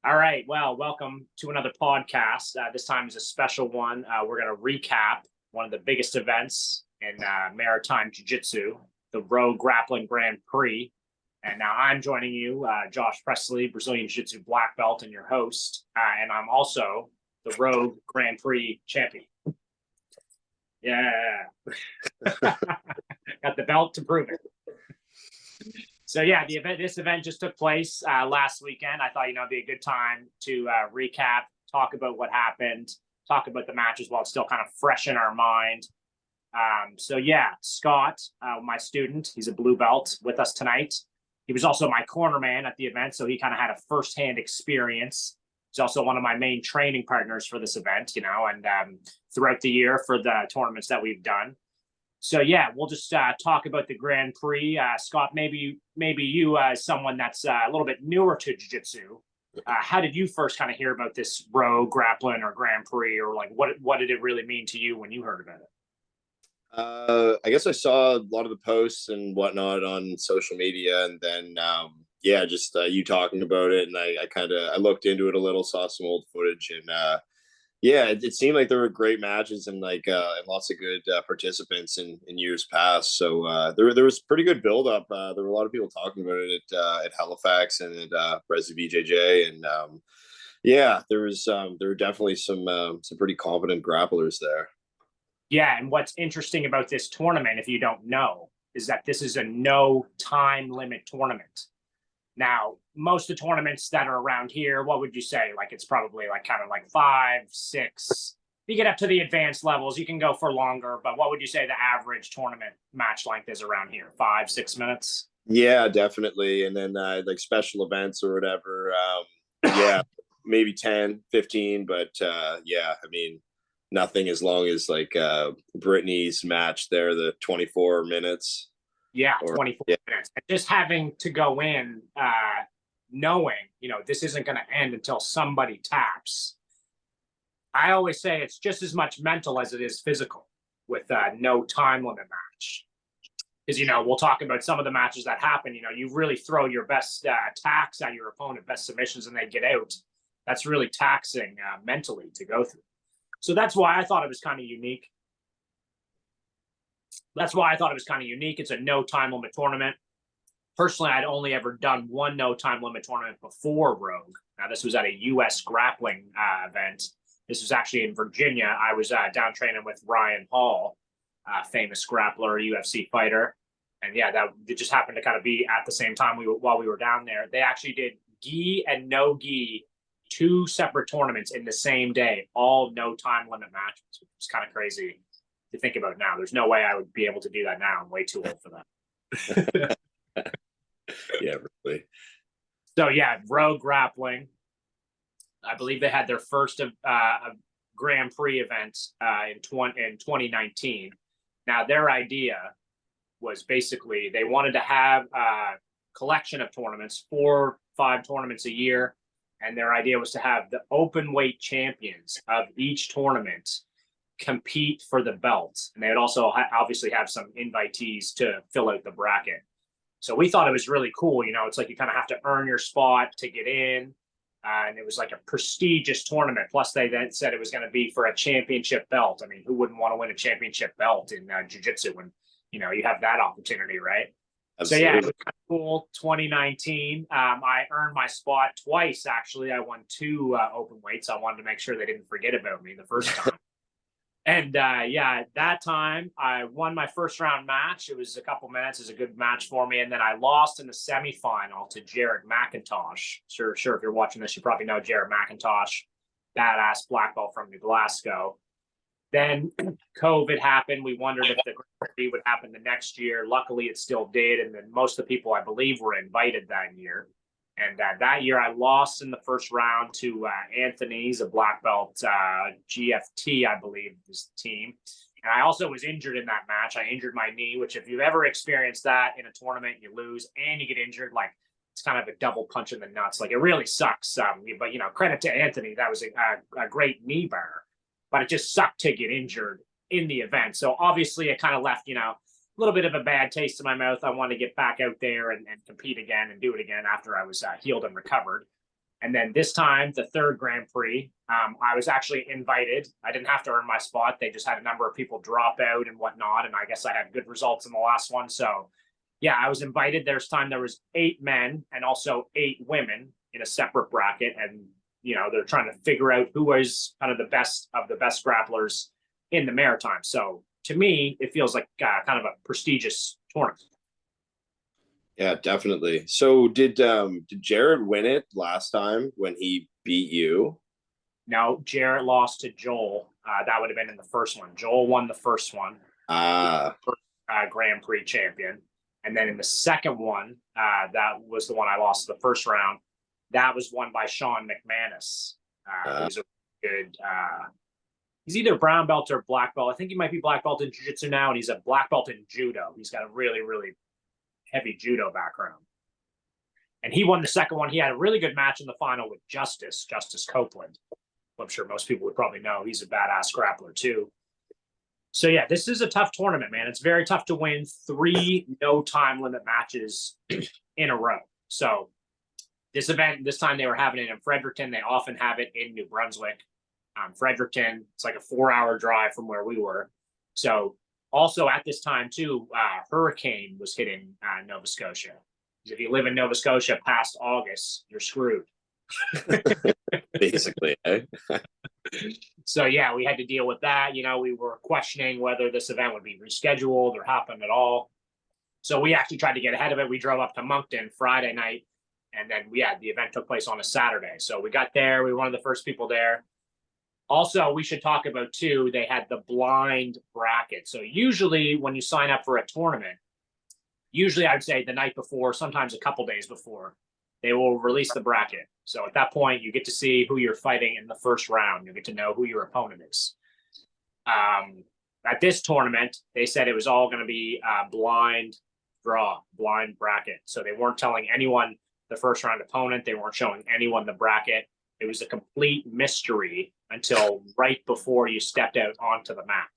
All right. Well, welcome to another podcast. This time is a special one. We're going to recap one of the biggest events in maritime jiu-jitsu, the Rogue Grand Prix. And now I'm joining you, Josh Presley, Brazilian Jiu-Jitsu black belt, and your host. And I'm also the Rogue Grand Prix champion. Yeah. Got the belt to prove it. So yeah, this event just took place last weekend. I thought, it'd be a good time to recap, talk about what happened, talk about the matches while it's still kind of fresh in our mind. So yeah, Scott, my student, he's a blue belt with us tonight. He was also my cornerman at the event, so he kind of had a firsthand experience. He's also one of my main training partners for this event, and throughout the year for the tournaments that we've done. So yeah, we'll just talk about the Grand Prix. Scott, maybe you, as someone that's a little bit newer to jiu-jitsu, how did you first kind of hear about this Rogue Grappling or Grand Prix, or like what did it really mean to you when you heard about it? I guess I saw a lot of the posts and whatnot on social media, and then just you talking about it, and I looked into it a little, saw some old footage, and it seemed like there were great matches and and lots of good participants in years past. So there was pretty good build up. There were a lot of people talking about it at Halifax and at Presley BJJ, and there were definitely some pretty competent grapplers there. Yeah, and what's interesting about this tournament, if you don't know, is that this is a no time limit tournament. Now, most of the tournaments that are around here, what would you say? Like, it's probably kind of 5, 6. You get up to the advanced levels, you can go for longer, but what would you say the average tournament match length is around here? 5, 6 minutes? Yeah, definitely. And then special events or whatever, maybe 10, 15, but nothing as long as Brittany's match there, the 24 minutes. Yeah, 24 minutes. And just having to go in knowing, this isn't going to end until somebody taps. I always say it's just as much mental as it is physical with no time limit match. Because, we'll talk about some of the matches that happen. You really throw your best attacks at your opponent, best submissions, and they get out. That's really taxing mentally to go through. So that's why I thought it was kind of unique. It's a no time limit tournament. Personally, I'd only ever done one no time limit tournament before Rogue. Now, this was at a U.S. grappling event. This was actually in Virginia. I was down training with Ryan Hall, famous grappler, UFC fighter. And yeah, it just happened to kind of be at the same time while we were down there. They actually did gi and no gi, 2 separate tournaments in the same day, all no time limit matches. It's kind of crazy to think about now. There's no way I would be able to do that now. I'm way too old for that. Yeah, really. So yeah, Rogue Grappling. I believe they had their first Grand Prix event in 2019. Now, their idea was basically they wanted to have a collection of tournaments, 4, 5 tournaments a year. And their idea was to have the open weight champions of each tournament compete for the belt. And they would also obviously have some invitees to fill out the bracket. So we thought it was really cool. It's like you kind of have to earn your spot to get in. And it was like a prestigious tournament. Plus, they then said it was going to be for a championship belt. I mean, who wouldn't want to win a championship belt in jiu-jitsu when, you have that opportunity, right? Absolutely. So, yeah, it was kind of cool. 2019, I earned my spot twice, actually. I won 2 open weights. I wanted to make sure they didn't forget about me the first time. And at that time, I won my first round match. It was a couple minutes. It was a good match for me. And then I lost in the semifinal to Jared McIntosh. Sure, if you're watching this, you probably know Jared McIntosh, badass black belt from New Glasgow. Then COVID happened. We wondered if the Grand Prix would happen the next year. Luckily, it still did. And then most of the people, I believe, were invited that year. And that year, I lost in the first round to Anthony's, a black belt, GFT, I believe, is the team. And I also was injured in that match. I injured my knee, which if you've ever experienced that in a tournament, you lose and you get injured, it's kind of a double punch in the nuts. It really sucks. But, credit to Anthony. That was a great knee bar. But it just sucked to get injured in the event. So obviously, it kind of left, a little bit of a bad taste in my mouth. I wanted to get back out there and compete again and do it again after I was healed and recovered. And then this time, the third Grand Prix, I was actually invited. I didn't have to earn my spot. They just had a number of people drop out and whatnot. And I guess I had good results in the last one. So, yeah, I was invited. There was 8 men and also 8 women in a separate bracket. And, you know, they're trying to figure out who was kind of the best grapplers in the Maritime. So to me, it feels like kind of a prestigious tournament. Yeah, definitely. So did Jared win it last time when he beat you? No, Jared lost to Joel. That would have been in the first one. Joel won the first one. Grand Prix champion. And then in the second one, that was the one I lost the first round. That was won by Sean McManus. He's a good he's either brown belt or black belt. I think he might be black belt in jiu-jitsu now, and he's a black belt in judo. He's got a really, really heavy judo background. And he won the second one. He had a really good match in the final with Justice Copeland. I'm sure most people would probably know. He's a badass grappler too. So yeah, this is a tough tournament, man. It's very tough to win 3 no time limit matches in a row. So this event, this time they were having it in Fredericton. They often have it in New Brunswick. Fredericton, it's like a 4-hour drive from where we were. So also at this time too, hurricane was hitting Nova Scotia. If you live in Nova Scotia past August, you're screwed. Basically, eh? So yeah, we had to deal with that. You know, we were questioning whether this event would be rescheduled or happen at all. So we actually tried to get ahead of it. We drove up to Moncton Friday night, and then the event took place on a Saturday. So we got there. We were one of the first people there. Also, we should talk about too, they had the blind bracket. So usually when you sign up for a tournament, usually I'd say the night before, sometimes a couple days before, they will release the bracket. So at that point, you get to see who you're fighting in the first round. You get to know who your opponent is. At this tournament, they said it was all going to be blind draw, blind bracket. So they weren't telling anyone the first round opponent. They weren't showing anyone the bracket. It was a complete mystery until right before you stepped out onto the mat.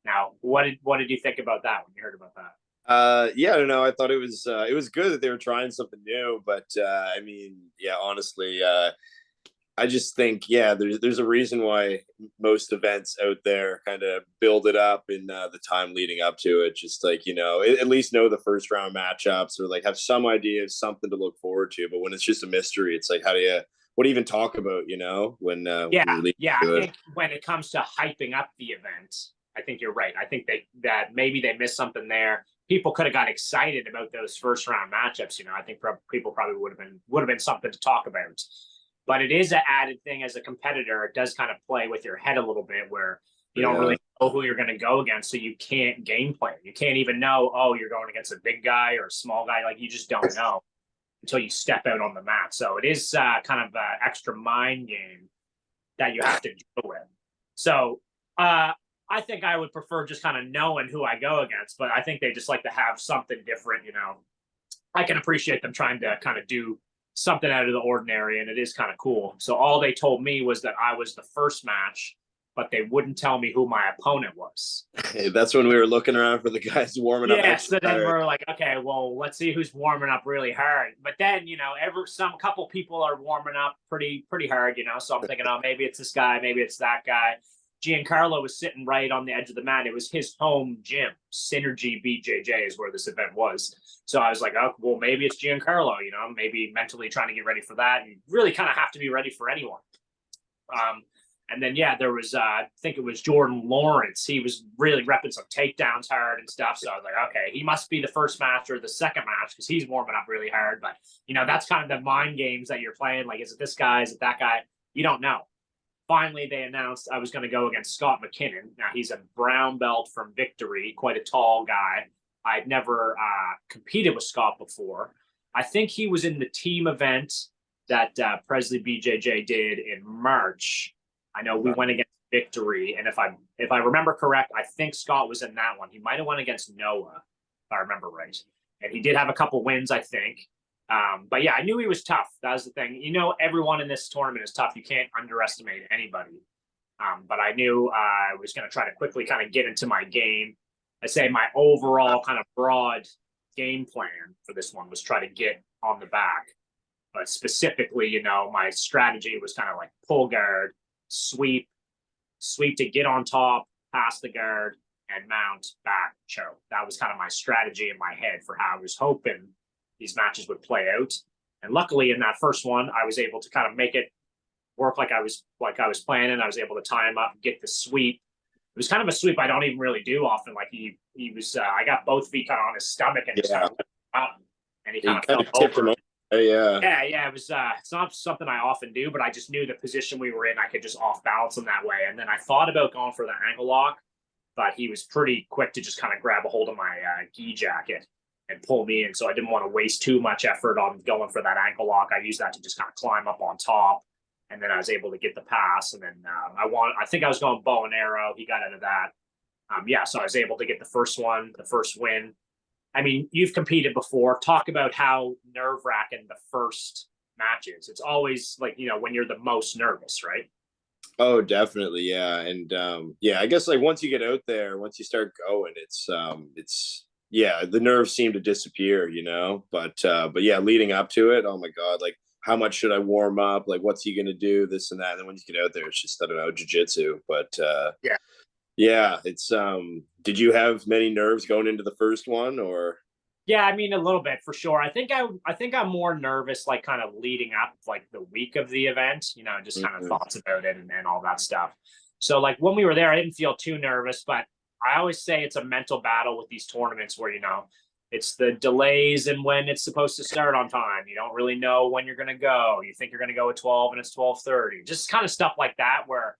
Now, what did you think about that when you heard about that? Yeah, I don't know. I thought it was good that they were trying something new, but I mean, yeah, honestly, I just think, yeah, there's a reason why most events out there kind of build it up in the time leading up to it. Just like, you know, at least know the first round matchups or like have some idea of something to look forward to. But when it's just a mystery, it's like, what do you even talk about, you know, when I think when it comes to hyping up the event, I think you're right. I think that maybe they missed something there. People could have got excited about those first round matchups. You know, I think people probably would have been something to talk about. But it is an added thing as a competitor. It does kind of play with your head a little bit where you don't really know who you're going to go against. So you can't game plan. You can't even know, you're going against a big guy or a small guy. Like you just don't know until you step out on the mat. So it is kind of an extra mind game that you have to deal with. So I think I would prefer just kind of knowing who I go against, but I think they just like to have something different, you know. I can appreciate them trying to kind of do something out of the ordinary, and it is kind of cool. So all they told me was that I was the first match, but they wouldn't tell me who my opponent was. Hey, that's when we were looking around for the guys warming up. Yeah, so then we're like, okay, well, let's see who's warming up really hard. But then, you know, couple people are warming up pretty hard, you know. So I'm thinking, maybe it's this guy, maybe it's that guy. Giancarlo was sitting right on the edge of the mat. It was his home gym. Synergy BJJ is where this event was. So I was like, well, maybe it's Giancarlo, you know, maybe mentally trying to get ready for that. You really kind of have to be ready for anyone. And then, there was, I think it was Jordan Lawrence. He was really repping some takedowns hard and stuff. So I was like, okay, he must be the first match or the second match because he's warming up really hard. But, you know, that's kind of the mind games that you're playing. Like, is it this guy? Is it that guy? You don't know. Finally, they announced I was going to go against Scott Mackinnon. Now, he's a brown belt from Victory, quite a tall guy. I'd never competed with Scott before. I think he was in the team event that Presley BJJ did in March. I know we went against Victory, and if I remember correct, I think Scott was in that one. He might have won against Noah, if I remember right. And he did have a couple wins, I think. But yeah, I knew he was tough. That was the thing. You know, everyone in this tournament is tough. You can't underestimate anybody. But I knew I was going to try to quickly kind of get into my game. I say my overall kind of broad game plan for this one was try to get on the back. But specifically, you know, my strategy was kind of like pull guard, sweep, sweep to get on top, pass the guard, and mount back choke. That was kind of my strategy in my head for how I was hoping these matches would play out. And luckily, in that first one, I was able to kind of make it work like I was planning. I was able to tie him up and get the sweep. It was kind of a sweep I don't even really do often. Like he was, I got both feet kind of on his stomach and just kind of up, and he kind of fell tipped him over. over. Yeah. Yeah. It was. It's not something I often do, but I just knew the position we were in. I could just off balance him that way. And then I thought about going for the ankle lock, but he was pretty quick to just kind of grab a hold of my gi jacket and pull me in. So I didn't want to waste too much effort on going for that ankle lock. I used that to just kind of climb up on top. And then I was able to get the pass. And then I think I was going bow and arrow. He got out of that. So I was able to get the first win. I mean, you've competed before. Talk about how nerve-wracking the first match is. It's always like, you know, when you're the most nervous, right? Oh, definitely. Yeah. And I guess like once you get out there, once you start going, it's the nerves seem to disappear, you know, but yeah, leading up to it, oh my God, like how much should I warm up? Like, what's he going to do? This and that. And then when you get out there, it's just, I don't know, jiu-jitsu, but yeah, it's, did you have many nerves going into the first one or? Yeah, I mean, a little bit for sure. I think I'm more nervous, like kind of leading up like the week of the event, you know, just kind of thoughts about it and all that stuff. So like when we were there, I didn't feel too nervous, but I always say it's a mental battle with these tournaments where, you know, it's the delays and when it's supposed to start on time. You don't really know when you're going to go. You think you're going to go at 12 and it's 12:30. Just kind of stuff like that where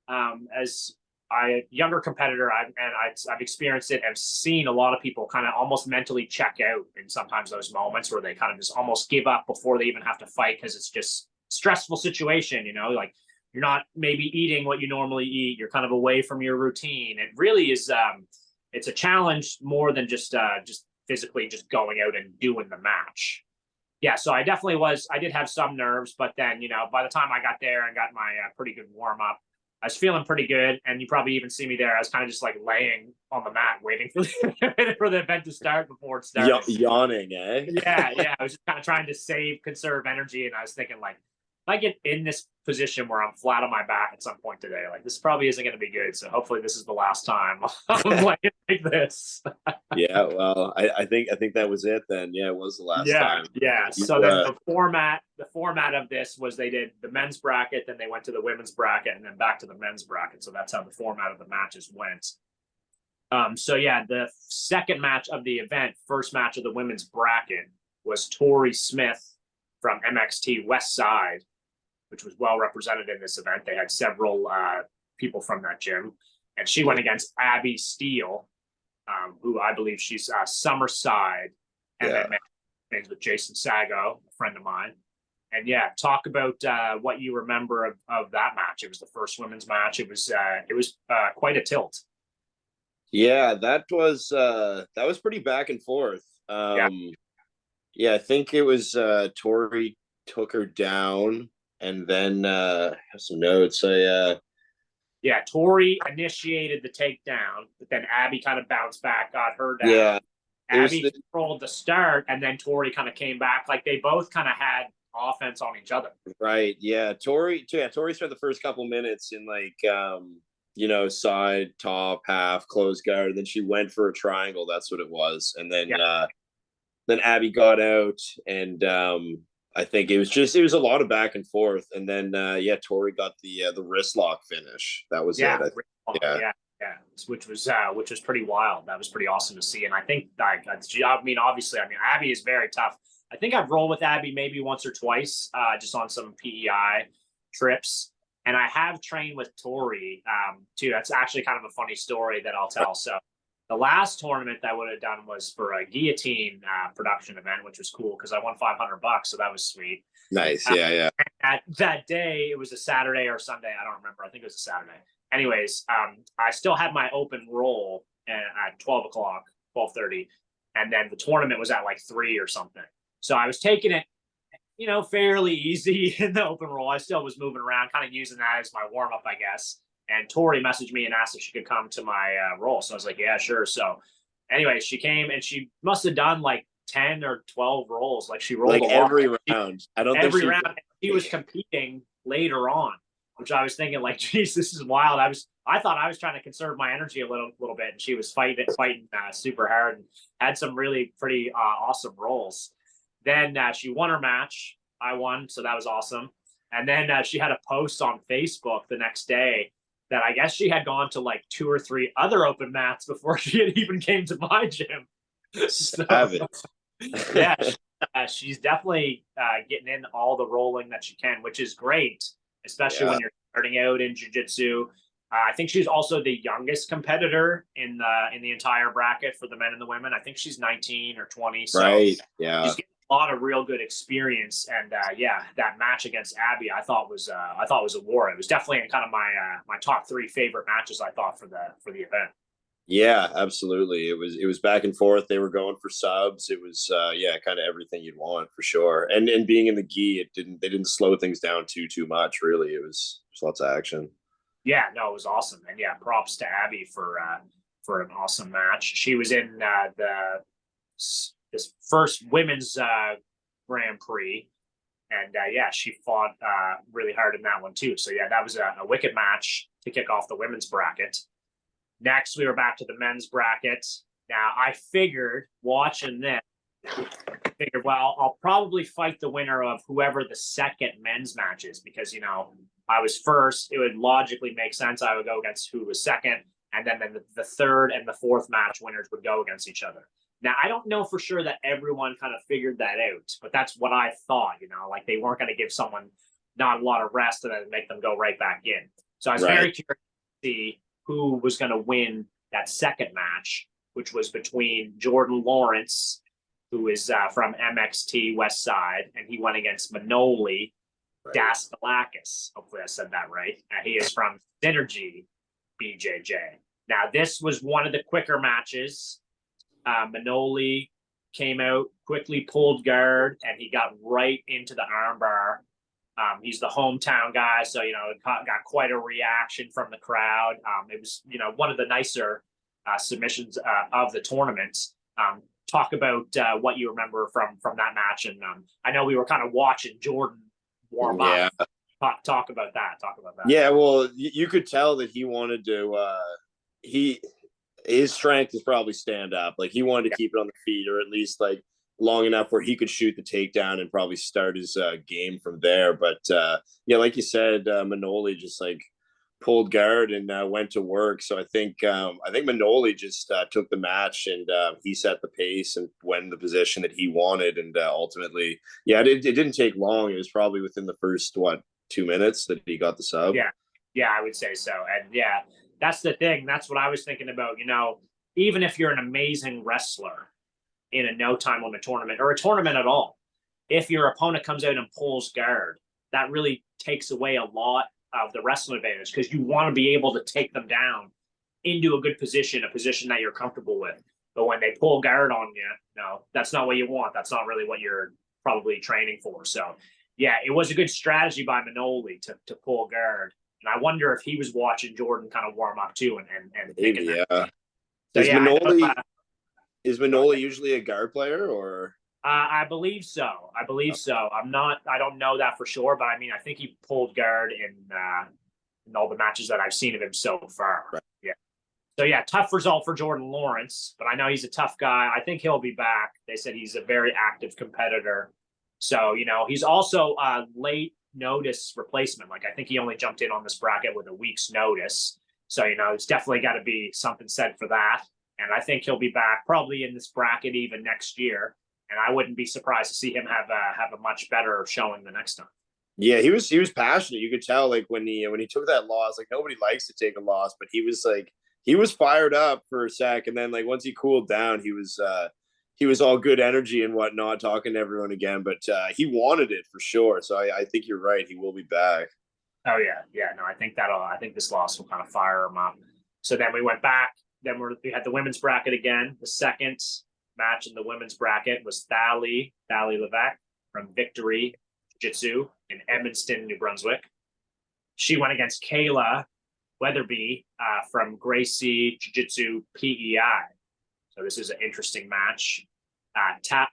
as a younger competitor, I've experienced it and seen a lot of people kind of almost mentally check out in sometimes those moments where they kind of just almost give up before they even have to fight because it's just stressful situation, you know, like you're not maybe eating what you normally eat. You're kind of away from your routine. It really is, it's a challenge more than just physically just going out and doing the match. Yeah, so I did have some nerves, but then, you know, by the time I got there and got my pretty good warm up, I was feeling pretty good. And you probably even see me there. I was kind of just like laying on the mat waiting for the event to start before it started. Yawning, eh? Yeah. I was just kind of trying to conserve energy. And I was thinking like, if I get in this position where I'm flat on my back at some point today, like this probably isn't going to be good. So hopefully this is the last time I'm playing like this. Yeah, well, I think that was it then. Yeah, it was the last time. Yeah. So then the format of this was they did the men's bracket, then they went to the women's bracket, and then back to the men's bracket. So that's how the format of the matches went. So yeah, the second match of the event, first match of the women's bracket, was Tori Smith from MXT West Side, which was well represented in this event. They had several people from that gym. And she went against Abbie Steele, who I believe she's Summerside MMA with Jason Sago, a friend of mine. And yeah, talk about what you remember of that match. It was the first women's match. It was quite a tilt. Yeah, that was pretty back and forth. Yeah, I think it was Tori took her down. And then I have some notes. Tori initiated the takedown, but then Abbie kind of bounced back, got her down. Yeah, Abbie controlled the start, and then Tori kind of came back. Like they both kind of had offense on each other. Right. Yeah. Tori spent the first couple minutes in like you know, side, top, half, close guard. Then she went for a triangle. That's what it was. And then Abbie got out and I think it was a lot of back and forth, and then Tori got the wrist lock finish. That was it. Which was pretty wild. That was pretty awesome to see, and I think obviously, Abbie is very tough. I think I've rolled with Abbie maybe once or twice, just on some PEI trips, and I have trained with Tori too. That's actually kind of a funny story that I'll tell. So the last tournament that I would have done was for a guillotine production event, which was cool because I won $500, so that was sweet. Nice, yeah. At that day, it was a Saturday or Sunday. I don't remember. I think it was a Saturday. Anyways, I still had my open roll at 12 o'clock, 12:30, and then the tournament was at like 3 or something. So I was taking it, you know, fairly easy in the open roll. I still was moving around, kind of using that as my warm up, I guess. And Tori messaged me and asked if she could come to my roll. So I was like, yeah, sure. So anyways, she came and she must have done like 10 or 12 rolls. Like she rolled like a lot. every round. I don't Every think round. She was competing later on, which I was thinking like, geez, this is wild. I thought I was trying to conserve my energy a little bit, and she was fighting super hard and had some really pretty awesome rolls. Then she won her match. I won, so that was awesome. And then she had a post on Facebook the next day that I guess she had gone to like 2 or 3 other open mats before she had even came to my gym. Savage. Yeah, she's definitely getting in all the rolling that she can, which is great, especially when you're starting out in jiu-jitsu. I think she's also the youngest competitor in the entire bracket for the men and the women. I think she's 19 or 20. So right. Yeah. she's getting a lot of real good experience. And that match against Abbie, I thought was a war. It was definitely in kind of my top 3 favorite matches, I thought, for the event. Yeah, absolutely. It was back and forth. They were going for subs. It was kind of everything you'd want for sure. And being in the gi, they didn't slow things down too much. Really, it was lots of action. Yeah, no, it was awesome, and yeah, props to Abbie for an awesome match. She was in this first women's Grand Prix, and she fought really hard in that one too. So yeah, that was a wicked match to kick off the women's bracket. Next, we were back to the men's bracket. Now, I figured watching this, well, I'll probably fight the winner of whoever the second men's match is because, I was first. It would logically make sense. I would go against who was second, and then the third and the fourth match winners would go against each other. Now, I don't know for sure that everyone kind of figured that out, but that's what I thought, like they weren't going to give someone not a lot of rest and then make them go right back in. So I was very curious to see who was going to win that second match, which was between Jordan Lawrence, who is from MXT West Side, and he went against Manoli Daskalakis. Hopefully I said that right. He is from Synergy BJJ. Now, this was one of the quicker matches. Manoli came out, quickly pulled guard, and he got right into the armbar. He's the hometown guy, so, it got quite a reaction from the crowd. It was, one of the nicer submissions of the tournament. Talk about what you remember from that match. And I know we were kind of watching Jordan warm up. Talk about that. Yeah, well, you could tell that he wanted to his strength is probably stand up. Like he wanted to keep it on the feet, or at least like long enough where he could shoot the takedown and probably start his game from there. But like you said, Manoli just like pulled guard and went to work. So I think Manoli just took the match and he set the pace and went in the position that he wanted. And ultimately, it didn't take long. It was probably within the first 2 minutes that he got the sub. Yeah, I would say so. And yeah, that's the thing. That's what I was thinking about. Even if you're an amazing wrestler in a no time limit tournament or a tournament at all, if your opponent comes out and pulls guard, that really takes away a lot of the wrestling advantage, because you want to be able to take them down into a good position, a position that you're comfortable with. But when they pull guard on you, no, that's not what you want. That's not really what you're probably training for. So yeah, it was a good strategy by Manoli to pull guard. And I wonder if he was watching Jordan kind of warm up too and thinking that. So, is Manoli usually a guard player, or? I believe so. I don't know that for sure, but I mean, I think he pulled guard in all the matches that I've seen of him so far. Right. Yeah. So yeah, tough result for Jordan Lawrence, but I know he's a tough guy. I think he'll be back. They said he's a very active competitor. So, he's also a late notice replacement. Like I think he only jumped in on this bracket with a week's notice. So, it's definitely got to be something said for that. And I think he'll be back probably in this bracket even next year. And I wouldn't be surprised to see him have a much better showing the next time. Yeah, he was passionate. You could tell, like when he took that loss, like nobody likes to take a loss, but he was fired up for a sec, and then like once he cooled down, he was all good energy and whatnot, talking to everyone again. But he wanted it for sure. So I think you're right. He will be back. Oh yeah. No, I think this loss will kind of fire him up. So then we went back. Then we had the women's bracket again. The second match in the women's bracket was Thalie Levesque from Victory Jiu-Jitsu in Edmundston, New Brunswick. She went against Kayla Weatherby from Gracie Jiu-Jitsu PEI. So this is an interesting match.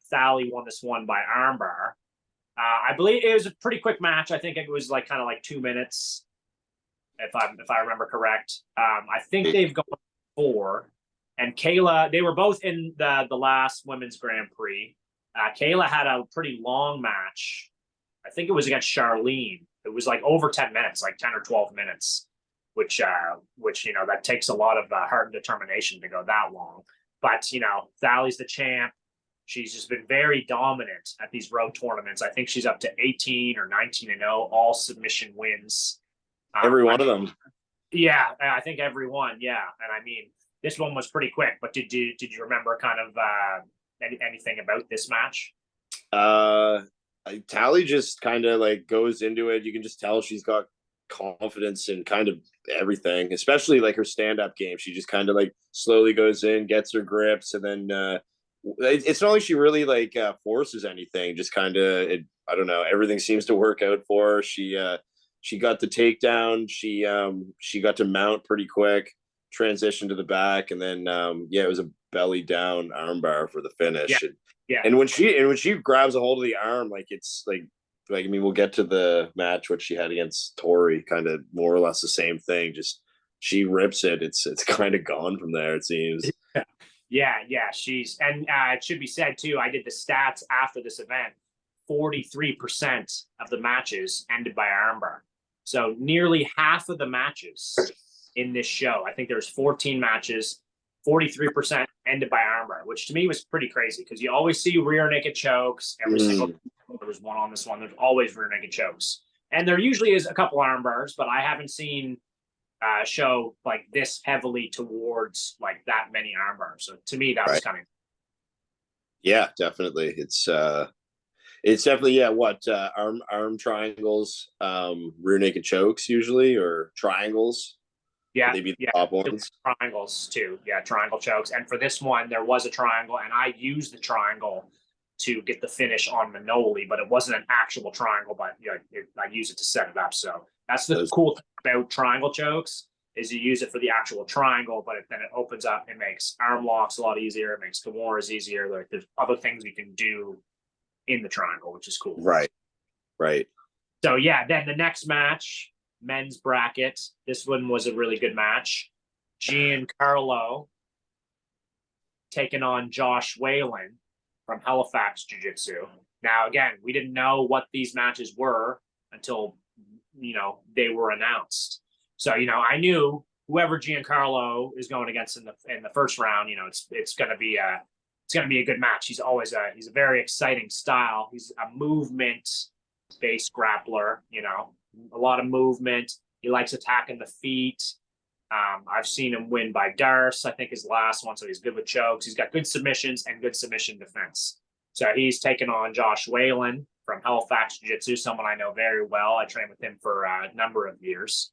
Thalie won this one by armbar. I believe it was a pretty quick match. I think it was like kind of like 2 minutes, if I remember correct. I think they've gone 4. And Kayla, they were both in the last women's Grand Prix. Kayla had a pretty long match. I think it was against Charlene. It was like over 10 minutes, like 10 or 12 minutes, which that takes a lot of heart and determination to go that long. But Thalie's the champ. She's just been very dominant at these road tournaments. I think she's up to 18 or 19-0, all submission wins. Every one of them. Yeah, I think every one. Yeah, and I mean, this one was pretty quick. But did you remember kind of anything about this match? Thalie just kind of like goes into it. You can just tell she's got confidence in kind of everything, especially like her stand-up game. She just kind of like slowly goes in, gets her grips, and then it's not like she really like forces anything. Just kind of, I don't know. Everything seems to work out for her. She got the takedown. She got to mount pretty quick, transition to the back, and then it was a belly down armbar for the finish. Yeah. Yeah. And when she grabs a hold of the arm, like it's like I mean, we'll get to the match which she had against Tori, kind of more or less the same thing. Just she rips it. It's kind of gone from there, it seems. Yeah. She's, and it should be said too, I did the stats after this event. 43% of the matches ended by armbar. So nearly half of the matches in this show, I think there's 14 matches, 43% ended by armbar, which to me was pretty crazy because you always see rear naked chokes. Every single there was one on this one. There's always rear naked chokes, and there usually is a couple armbars, but I haven't seen a show like this heavily towards like that many armbars. So to me, that was kind of definitely. It's definitely arm triangles, rear naked chokes usually, or triangles. Yeah, maybe the top ones. Triangles too. Yeah, triangle chokes. And for this one, there was a triangle, and I used the triangle to get the finish on Manoli, but it wasn't an actual triangle. But I use it to set it up. So that's the cool thing about triangle chokes is you use it for the actual triangle, but then it opens up. It makes arm locks a lot easier. It makes Kimuras easier. Like there's other things you can do in the triangle, which is cool. Right. So yeah, then the next match. Men's bracket. This one was a really good match. Giancarlo taking on Josh Whalen from Halifax Jiu-Jitsu. Now, again, we didn't know what these matches were until, they were announced. So, I knew whoever Giancarlo is going against in the first round, it's going to be a good match. He's a very exciting style. He's a movement-based grappler, a lot of movement. He likes attacking the feet. I've seen him win by Darce, I think his last one. So he's good with chokes. He's got good submissions and good submission defense. So he's taken on Josh Whalen from Halifax Jiu-Jitsu, someone I know very well. I trained with him for a number of years.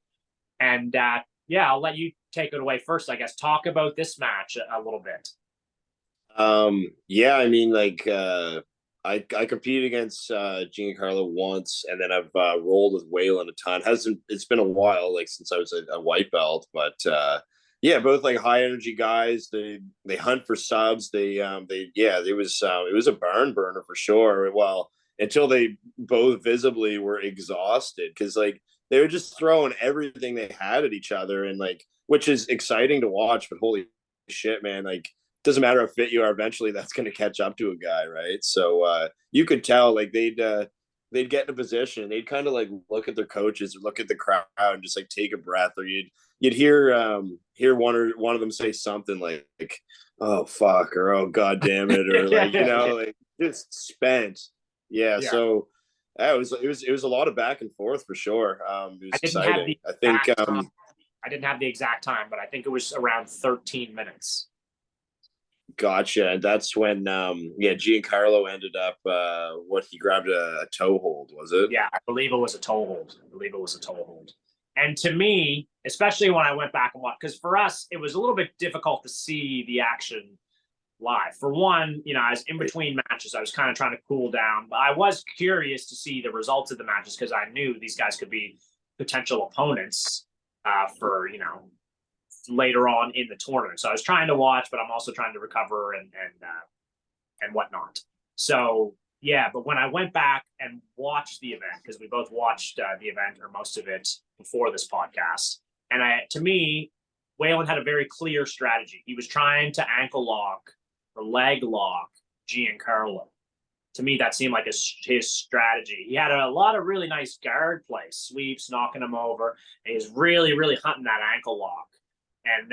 And I'll let you take it away first, I guess. Talk about this match a little bit. I mean, like, I competed against Giancarlo once, and then I've rolled with Whalen a ton. It's been a while, like since I was a white belt, but both like high energy guys. They hunt for subs. It was a barn burner for sure. Well, until they both visibly were exhausted because like they were just throwing everything they had at each other, and like which is exciting to watch. But holy shit, man, like. Doesn't matter how fit you are, eventually that's going to catch up to a guy, right? So you could tell like they'd get in a position, they'd kind of like look at their coaches or look at the crowd and just like take a breath, or you'd hear one of them say something like oh fuck, or oh god damn it, or like like just spent. So it was a lot of back and forth for sure. It was exciting. I think I didn't have the exact time, but I think it was around 13 minutes. Gotcha. And that's when Giancarlo ended up he grabbed a toe hold, was it? Yeah, I believe it was a toe hold. And to me, especially when I went back and watched, because for us it was a little bit difficult to see the action live. For one, I was in between matches, I was kind of trying to cool down, but I was curious to see the results of the matches because I knew these guys could be potential opponents for later on in the tournament. So I was trying to watch, but I'm also trying to recover and and whatnot. So yeah, but when I went back and watched the event, because we both watched the event or most of it before this podcast, and to me, Whalen had a very clear strategy. He was trying to ankle lock or leg lock Giancarlo. To me, that seemed like his strategy. He had a lot of really nice guard play, sweeps, knocking him over. And he was really, really hunting that ankle lock. And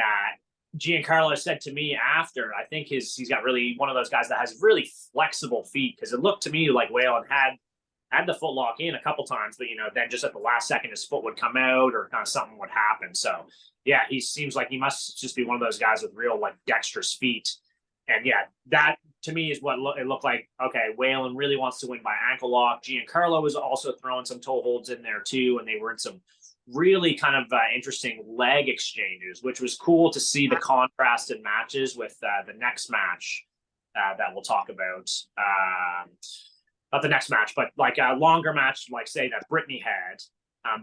Giancarlo said to me after, I think he's got really one of those guys that has really flexible feet, because it looked to me like Whalen had the foot lock in a couple times, but then just at the last second his foot would come out or kind of something would happen. So yeah, he seems like he must just be one of those guys with real like dexterous feet. And yeah, that to me is what it looked like. Okay, Whalen really wants to win by ankle lock. Giancarlo was also throwing some toe holds in there too, and they were in some really kind of interesting leg exchanges, which was cool to see the contrasted matches with the next match that we'll talk about. Not the next match, but like a longer match, like say that Brittany had.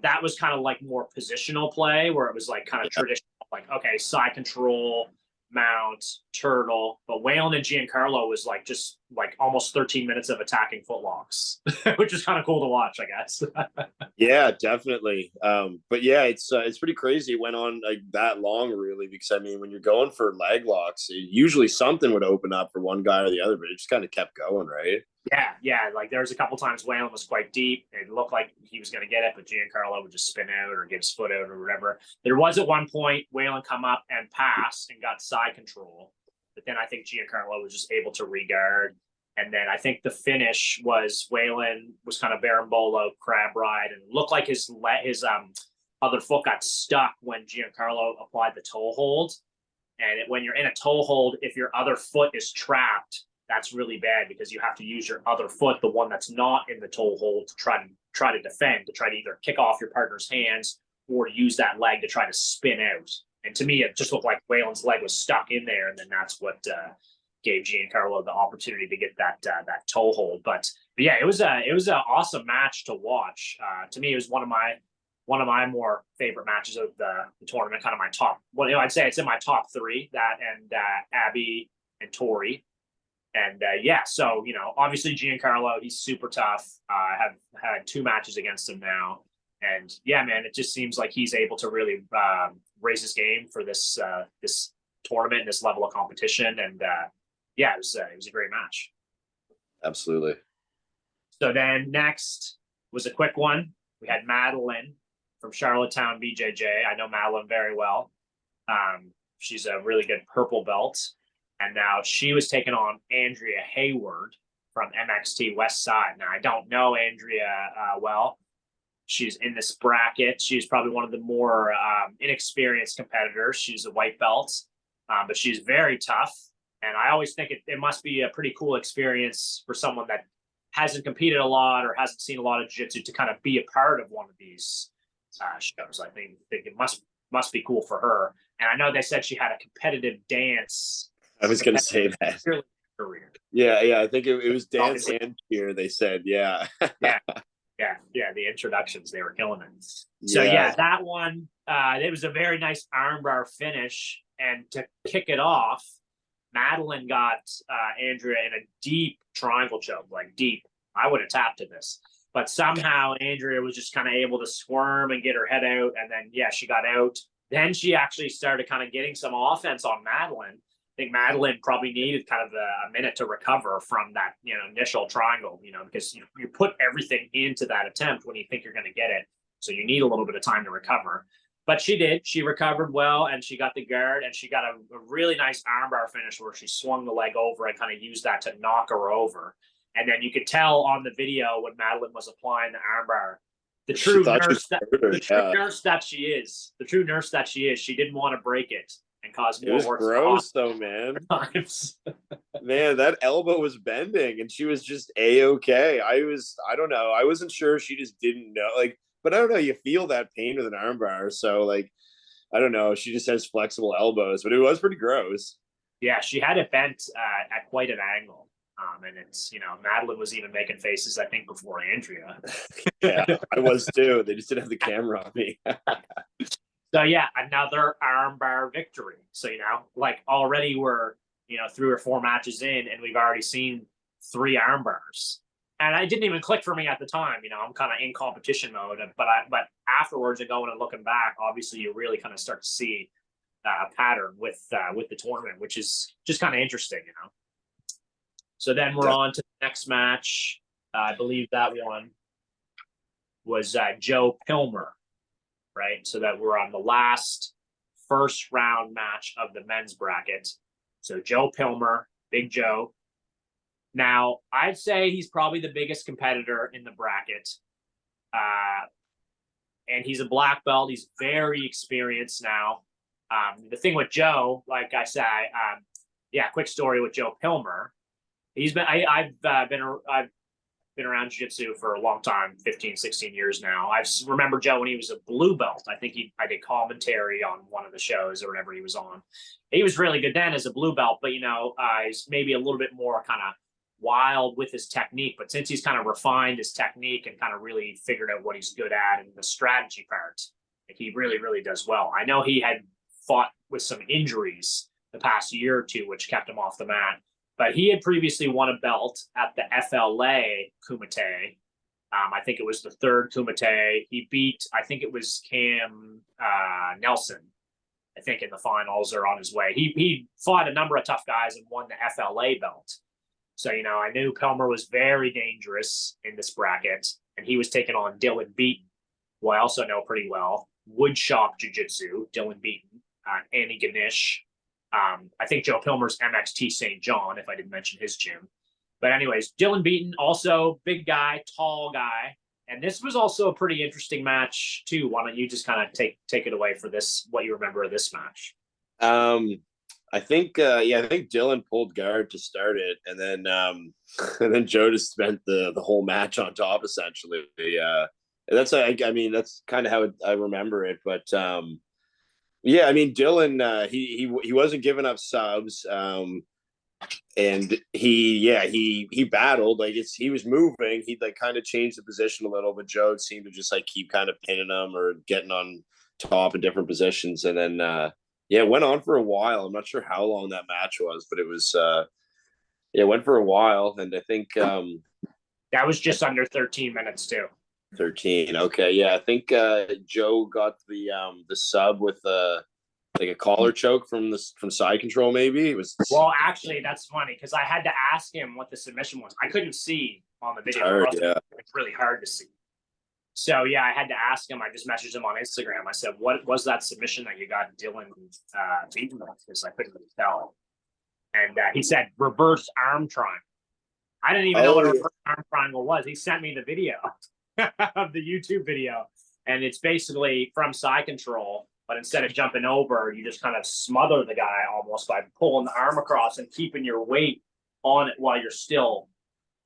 That was kind of like more positional play, where it was like kind of traditional, like okay, side control, mount, turtle. But Whalen and Giancarlo was like just like almost 13 minutes of attacking footlocks, which is kind of cool to watch, I guess. Yeah, definitely. But yeah, it's pretty crazy. It went on like that long, really, because I mean, when you're going for leg locks, usually something would open up for one guy or the other, but it just kind of kept going, right? Yeah. Like there was a couple times Whalen was quite deep. It looked like he was going to get it, but Giancarlo would just spin out or get his foot out or whatever. There was at one point Whalen come up and pass and got side control, but then I think Giancarlo was just able to regard. And then I think the finish was Whalen was kind of berimbolo crab ride, and it looked like his other foot got stuck when Giancarlo applied the toe hold. And when you're in a toe hold, if your other foot is trapped, that's really bad, because you have to use your other foot, the one that's not in the toe hold, to try to defend, to try to either kick off your partner's hands or use that leg to try to spin out. And to me, it just looked like Whalen's leg was stuck in there, and then that's what gave Giancarlo the opportunity to get that toe hold. But yeah, it was an awesome match to watch. To me, it was one of my more favorite matches of the tournament. Kind of my top. Well, I'd say it's in my top three. That and Abbie and Tori. And yeah, so obviously Giancarlo, he's super tough. I have had 2 matches against him now, and yeah, man, it just seems like he's able to really raise his game for this tournament and this level of competition. And yeah, it was a great match. Absolutely. So then next was a quick one. We had Madeline from Charlottetown BJJ. I know Madeline very well. She's a really good purple belt. And now she was taking on Andrea Hayward from MXT West Side. Now, I don't know Andrea well. She's in this bracket. She's probably one of the more inexperienced competitors. She's a white belt, but she's very tough. And I always think it must be a pretty cool experience for someone that hasn't competed a lot or hasn't seen a lot of jiu-jitsu to kind of be a part of one of these shows. I think it must be cool for her. And I know they said she had a competitive dance. I was going to say that. Career. Yeah. I think it was dance and cheer. They said, yeah. Yeah. The introductions, they were killing it. So yeah, that one, it was a very nice armbar finish. And to kick it off, Madeline got Andrea in a deep triangle choke, like deep. I would have tapped to this, but somehow Andrea was just kind of able to squirm and get her head out. And then, yeah, she got out. Then she actually started kind of getting some offense on Madeline. I think Madeline probably needed kind of a minute to recover from that, initial triangle, because you put everything into that attempt when you think you're going to get it. So you need a little bit of time to recover. But she did. She recovered well, and she got the guard, and she got a really nice armbar finish where she swung the leg over and kind of used that to knock her over. And then you could tell on the video when Madeline was applying the armbar, the true nurse that she is, she didn't want to break it and cause more work. It was gross though, man. Man, that elbow was bending and she was just A-okay. I don't know. I wasn't sure. She just didn't know. But I don't know. You feel that pain with an armbar. So I don't know. She just has flexible elbows, but it was pretty gross. Yeah, she had it bent at quite an angle. And it's, Madeline was even making faces, I think, before Andrea. Yeah, I was too. They just didn't have the camera on me. So yeah, another armbar victory. So, already we're 3 or 4 matches in, and we've already seen 3 arm bars. And it didn't even click for me at the time. I'm kind of in competition mode. But afterwards, and going and looking back, obviously you really kind of start to see a pattern with the tournament, which is just kind of interesting. So then we're on to the next match. I believe that one was Joe Pilmer, right? So that we're on the last first round match of the men's bracket. So Joe Pilmer, Big Joe. Now, I'd say he's probably the biggest competitor in the bracket. And he's a black belt. He's very experienced now. The thing with Joe, like I said, quick story with Joe Pilmer. I've been around jiu-jitsu for a long time, 15, 16 years now. I remember Joe when he was a blue belt. I think I did commentary on one of the shows or whatever he was on. He was really good then as a blue belt, but he's maybe a little bit more kind of wild with his technique. But since he's kind of refined his technique and kind of really figured out what he's good at and the strategy part, he really, really does well. I know he had fought with some injuries the past year or two, which kept him off the mat. But he had previously won a belt at the FLA Kumite. I think it was the 3rd Kumite. He beat, I think it was Cam Nelson, I think, in the finals or on his way. He fought a number of tough guys and won the FLA belt. So, I knew Pilmer was very dangerous in this bracket, and he was taking on Dylan Beaton, who I also know pretty well. Woodshop Jiu-Jitsu, Dylan Beaton, Annie Ganesh. I think Joe Pilmer's MXT St. John, if I didn't mention his gym. But anyways, Dylan Beaton, also big guy, tall guy. And this was also a pretty interesting match, too. Why don't you just kind of take it away for this, what you remember of this match? I think Dylan pulled guard to start it, and then Joe just spent the whole match on top, essentially. That's that's kind of how I remember it. But Dylan, he wasn't giving up subs, and he battled. He was moving. He kind of changed the position a little, but Joe seemed to just keep kind of pinning him or getting on top in different positions, and then. It went on for a while. I'm not sure how long that match was, but it was it went for a while, and I think that was just under 13 minutes too. 13. Okay, yeah, I think Joe got the sub with a collar choke from side control. Maybe it was. Well, actually, that's funny because I had to ask him what the submission was. I couldn't see on the video. It's really hard to see. So, I had to ask him. I just messaged him on Instagram. I said, what was that submission that you got Dylan beaten with? Because I couldn't really tell. And he said, reverse arm triangle. I didn't even know what a reverse arm triangle was. He sent me the video of the YouTube video. And it's basically from side control. But instead of jumping over, you just kind of smother the guy almost by pulling the arm across and keeping your weight on it while you're still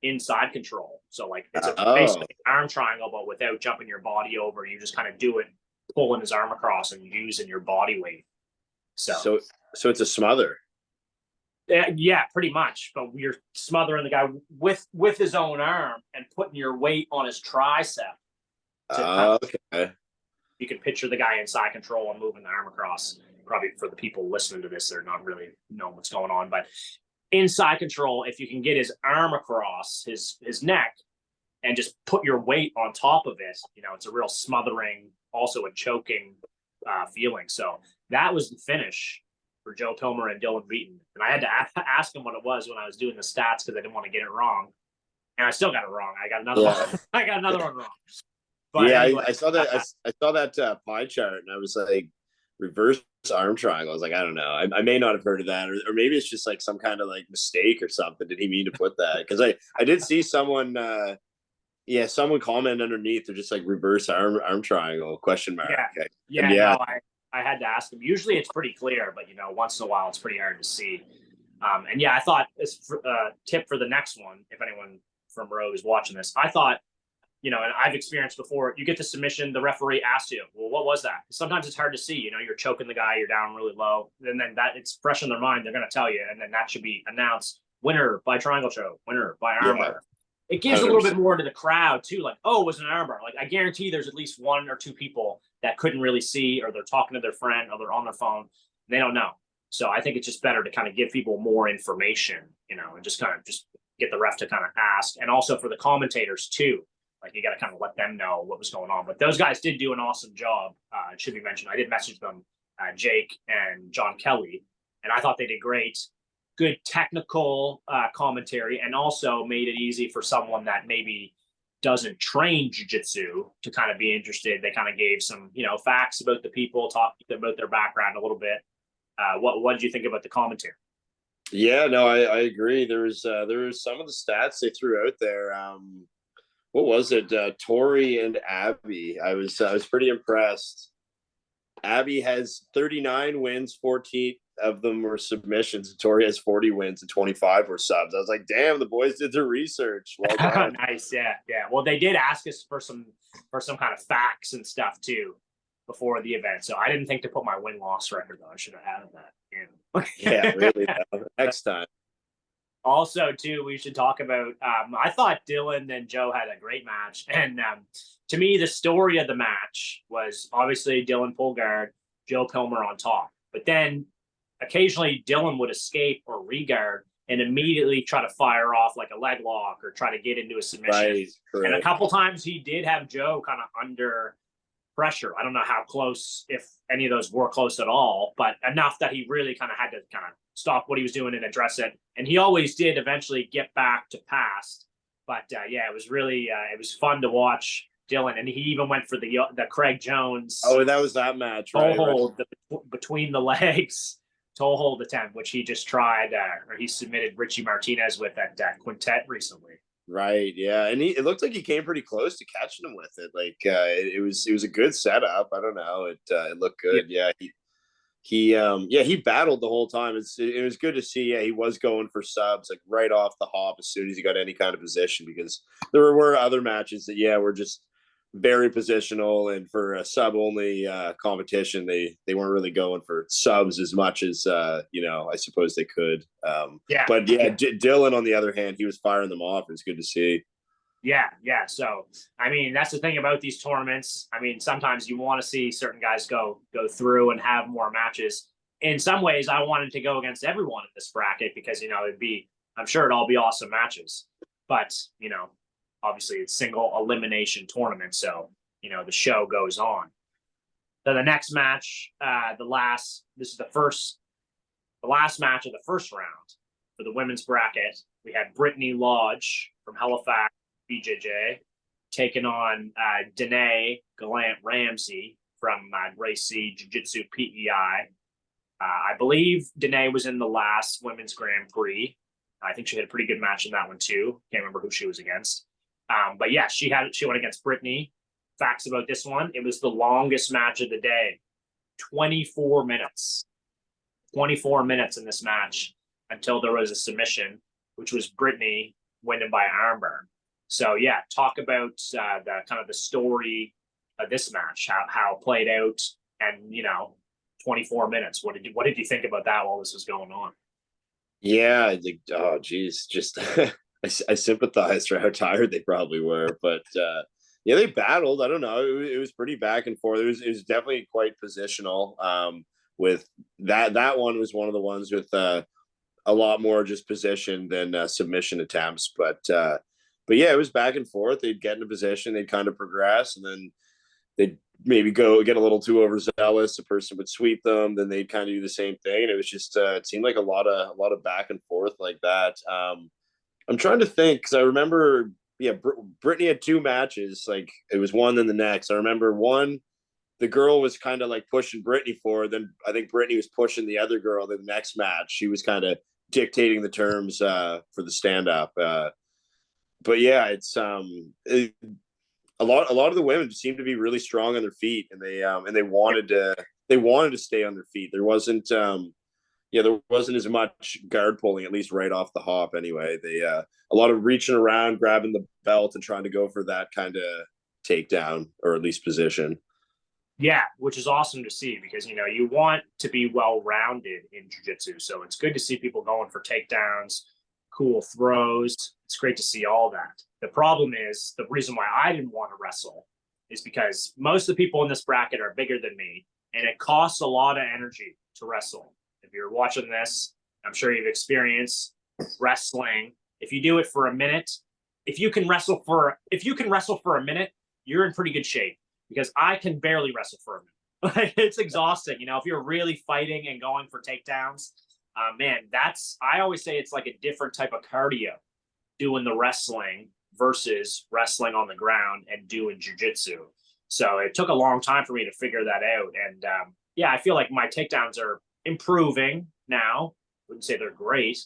inside control. So it's basically an arm triangle, but without jumping your body over. You just kind of do it, pulling his arm across and using your body weight. So it's a smother. Yeah, pretty much. But you're smothering the guy with his own arm and putting your weight on his tricep. Okay. You can picture the guy inside control and moving the arm across. Probably for the people listening to this, they're not really knowing what's going on, but inside control, if you can get his arm across his neck and just put your weight on top of it, it's a real smothering, also a choking feeling. So that was the finish for Joe Pilmer and Dylan Beaton. And I had to ask him what it was when I was doing the stats because I didn't want to get it wrong. And I still got it wrong. I got another one. I got another one wrong. But anyway, I saw that. I saw that pie chart, and I was like, reverse arm triangle. I was like, I don't know. I may not have heard of that, or maybe it's just some kind of mistake or something. Did he mean to put that? Because I did see someone, someone comment underneath. They're just reverse arm triangle question mark. No, I had to ask him. Usually it's pretty clear, but once in a while it's pretty hard to see. I thought this tip for the next one, if anyone from Rogue is watching this, I thought. And I've experienced before, you get the submission, the referee asks you, well, what was that? Sometimes it's hard to see, you're choking the guy, you're down really low. And then that it's fresh in their mind. They're going to tell you. And then that should be announced winner by triangle choke, winner by armbar. It gives 100%. A little bit more to the crowd too. It was an armbar. I guarantee there's at least 1 or 2 people that couldn't really see, or they're talking to their friend, or they're on their phone. They don't know. So I think it's just better to kind of give people more information, you know, and just kind of just get the ref to kind of ask. And also for the commentators too, like you got to kind of let them know what was going on. But those guys did do an awesome job. It should be mentioned. I did message them, Jake and John Kelly, and I thought they did great. Good technical commentary, and also made it easy for someone that maybe doesn't train jiu-jitsu to kind of be interested. They kind of gave some, you know, facts about the people, talked about their background a little bit. What did you think about the commentary? Yeah, no, I agree. There was some of the stats they threw out there. What was it? Tori and Abbie. I was pretty impressed. Abbie has 39 wins, 14 of them were submissions. Tori has 40 wins and 25 were subs. I was like, damn, the boys did their research. Well done. Nice, yeah. Well, they did ask us for some kind of facts and stuff too before the event. So I didn't think to put my win-loss record though. I should have added that. Yeah, really. Next time. Also, too, we should talk about. I thought Dylan and Joe had a great match, and to me, the story of the match was obviously Dylan pull guard, Joe Pilmer on top. But then, occasionally, Dylan would escape or regard and immediately try to fire off like a leg lock or try to get into a submission. Right, and a couple times he did have Joe kind of under pressure. I don't know how close, if any of those were close at all, but enough that he really kind of had to kind of stop what he was doing and address it. And he always did eventually get back to pass. But yeah, it was really, it was fun to watch Dylan. And he even went for the Craig Jones. Oh, that was that match, right? Toe hold, between the legs toe hold attempt, which he just tried, or he submitted Richie Martinez with at Quintet recently. Right. Yeah. And it looked like he came pretty close to catching him with it. Like it was a good setup. I don't know. It looked good. Yeah. He battled the whole time. It was good to see. Yeah, he was going for subs like right off the hop as soon as he got any kind of position, because there were other matches that were just very positional, and for a sub only competition they weren't really going for subs as much as I suppose they could. But Dylan on the other hand, he was firing them off. It was good to see. Yeah. So, I mean, that's the thing about these tournaments. I mean, sometimes you want to see certain guys go through and have more matches. In some ways, I wanted to go against everyone in this bracket because, I'm sure it'd all be awesome matches. But, obviously it's single elimination tournament. So, the show goes on. So the next match, the last match of the first round for the women's bracket. We had Brittany Lodge from Halifax, BJJ, taking on Denee Gallant Ramsey from Gracie Jiu-Jitsu PEI. I believe Denee was in the last women's Grand Prix. I think she had a pretty good match in that one too. Can't remember who she was against. But yeah, she went against Brittany. Facts about this one: it was the longest match of the day, 24 minutes. 24 minutes in this match until there was a submission, which was Brittany winning by armbar. So yeah, talk about the kind of the story of this match, how it played out, and 24 minutes. What did you think about that while this was going on? Yeah, I think, oh geez, just I sympathized for how tired they probably were, but they battled. I don't know, it was pretty back and forth. It was definitely quite positional. With that one was one of the ones with a lot more just position than submission attempts, but yeah, it was back and forth. They'd get in a position, they'd kind of progress, and then they'd maybe go get a little too overzealous. The person would sweep them, then they'd kind of do the same thing. And it was just it seemed like a lot of back and forth like that. I'm trying to think, because I remember, Brittany had two matches. Like it was one then the next. I remember one, the girl was kind of like pushing Brittany forward. Then I think Brittany was pushing the other girl. The next match, she was kind of dictating the terms for the stand up. But yeah, it's a lot of the women seemed to be really strong on their feet, and they wanted to stay on their feet. There wasn't there wasn't as much guard pulling, at least right off the hop. Anyway, they a lot of reaching around, grabbing the belt, and trying to go for that kind of takedown, or at least position. Yeah, which is awesome to see, because you want to be well-rounded in jiu-jitsu. So it's good to see people going for takedowns, cool throws. It's great to see all that. The problem is, the reason why I didn't want to wrestle is because most of the people in this bracket are bigger than me, and it costs a lot of energy to wrestle. if you're watching this, I'm sure you've experienced wrestling. If you do it for a minute, if you can wrestle for a minute, you're in pretty good shape, because I can barely wrestle for a minute. Like, it's exhausting, you know, if you're really fighting and going for takedowns. Man, I always say it's like a different type of cardio doing the wrestling versus wrestling on the ground and doing jujitsu. So it took a long time for me to figure that out. And yeah, I feel like my takedowns are improving now. Wouldn't say they're great,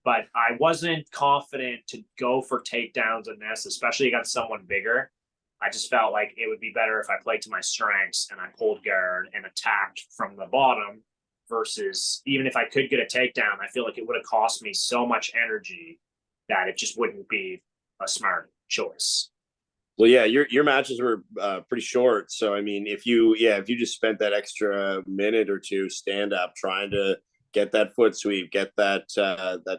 but I wasn't confident to go for takedowns in this, especially against someone bigger. I just felt like it would be better if I played to my strengths and I pulled guard and attacked from the bottom, versus even if I could get a takedown, I feel like it would have cost me so much energy that it just wouldn't be a smart choice. Well, yeah, your matches were pretty short. So, I mean, if you just spent that extra minute or two stand up trying to get that foot sweep, get that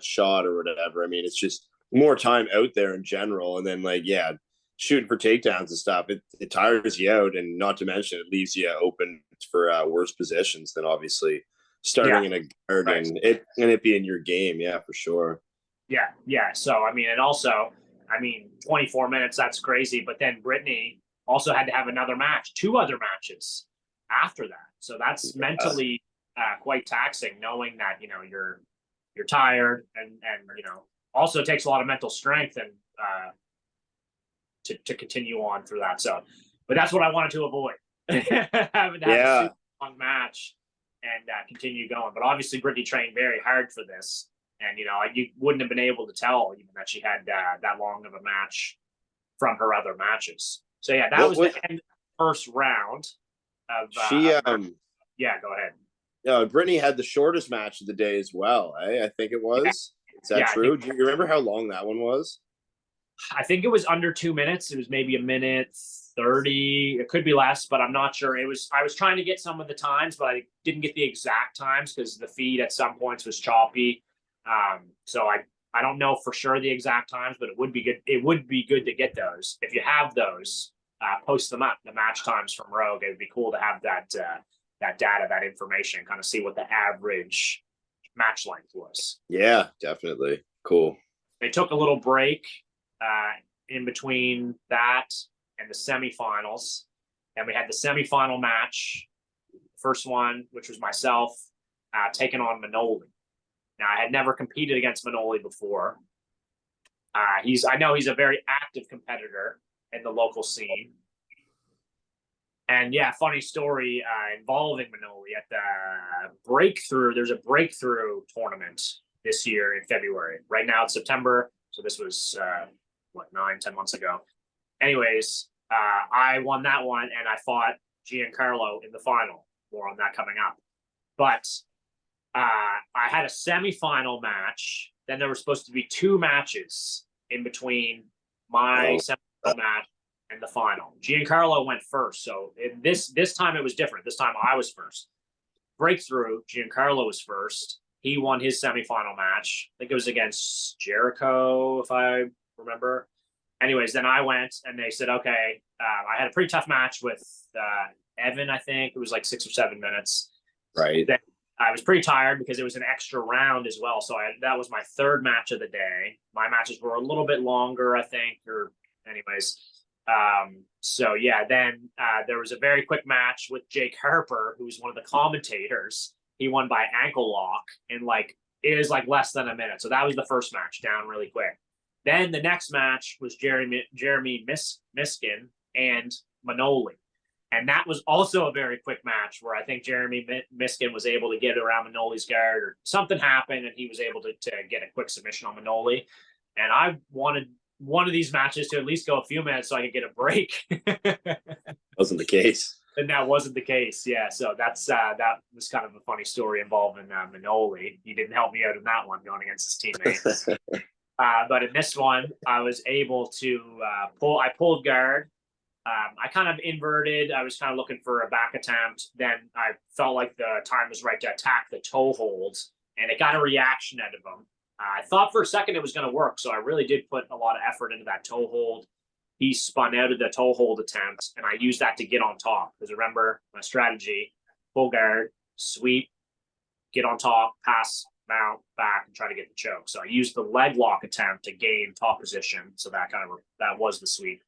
shot or whatever, I mean, it's just more time out there in general. And then, like, yeah, shooting for takedowns and stuff, it tires you out. And not to mention, it leaves you open for worse positions than obviously starting in a guard, right, and it being your game. Yeah, for sure. Yeah. So, I mean, and also, 24 minutes, that's crazy. But then Brittany also had to have two other matches after that. So that's mentally quite taxing, knowing that, you know, you're tired, and you know, also it takes a lot of mental strength and to continue on through that. So, but that's what I wanted to avoid, having to have a super long match and continue going. But obviously Brittany trained very hard for this. And, you know, you wouldn't have been able to tell even that she had that long of a match from her other matches. So, yeah, that was the end of the first round of yeah, go ahead. Brittany had the shortest match of the day as well, I think it was. Yeah. Is that true? Do you remember how long that one was? I think it was under 2 minutes. It was maybe 1:30. It could be less, but I'm not sure. I was trying to get some of the times, but I didn't get the exact times because the feed at some points was choppy. So I don't know for sure the exact times, but it would be good. It would be good to get those. If you have those, post them up, the match times from Rogue. It would be cool to have that data, that information, kind of see what the average match length was. Yeah, definitely. Cool. They took a little break in between that and the semifinals. And we had the semifinal match, first one, which was myself, taking on Manoli. Now, I had never competed against Manoli before. I know he's a very active competitor in the local scene. And yeah, funny story involving Manoli at the Breakthrough. There's a Breakthrough tournament this year in February. Right now it's September, so this was 9-10 months ago. Anyways, I won that one, and I fought Giancarlo in the final. More on that coming up. But I had a semifinal match. Then there were supposed to be 2 matches in between my semifinal match and the final. Giancarlo went first. So this time it was different. This time I was first. Breakthrough, Giancarlo was first. He won his semifinal match. I think it was against Jericho, if I remember. Anyways, then I went, and they said, okay, I had a pretty tough match with Evan, I think. It was like 6 or 7 minutes. Right. Then I was pretty tired because it was an extra round as well. So that was my third match of the day. My matches were a little bit longer, I think, or anyways. So yeah, then there was a very quick match with Jake Harper, who's one of the commentators. He won by ankle lock in it was less than a minute. So that was the first match, down really quick. Then the next match was Jeremy Miskin and Manoli. And that was also a very quick match where I think Jeremy Miskin was able to get around Manoli's guard, or something happened, and he was able to get a quick submission on Manoli. And I wanted one of these matches to at least go a few minutes so I could get a break. Wasn't the case. And that wasn't the case. Yeah. So that was kind of a funny story involving Manoli. He didn't help me out in that one, going against his teammates. But in this one, I was able to I pulled guard. I kind of inverted. I was kind of looking for a back attempt. Then I felt like the time was right to attack the toe holds, and it got a reaction out of him. I thought for a second it was going to work, so I really did put a lot of effort into that toe hold. He spun out of the toe hold attempt, and I used that to get on top. Because remember, my strategy, pull guard, sweep, get on top, pass, mount, back, and try to get the choke. So I used the leg lock attempt to gain top position. So that was the sweep.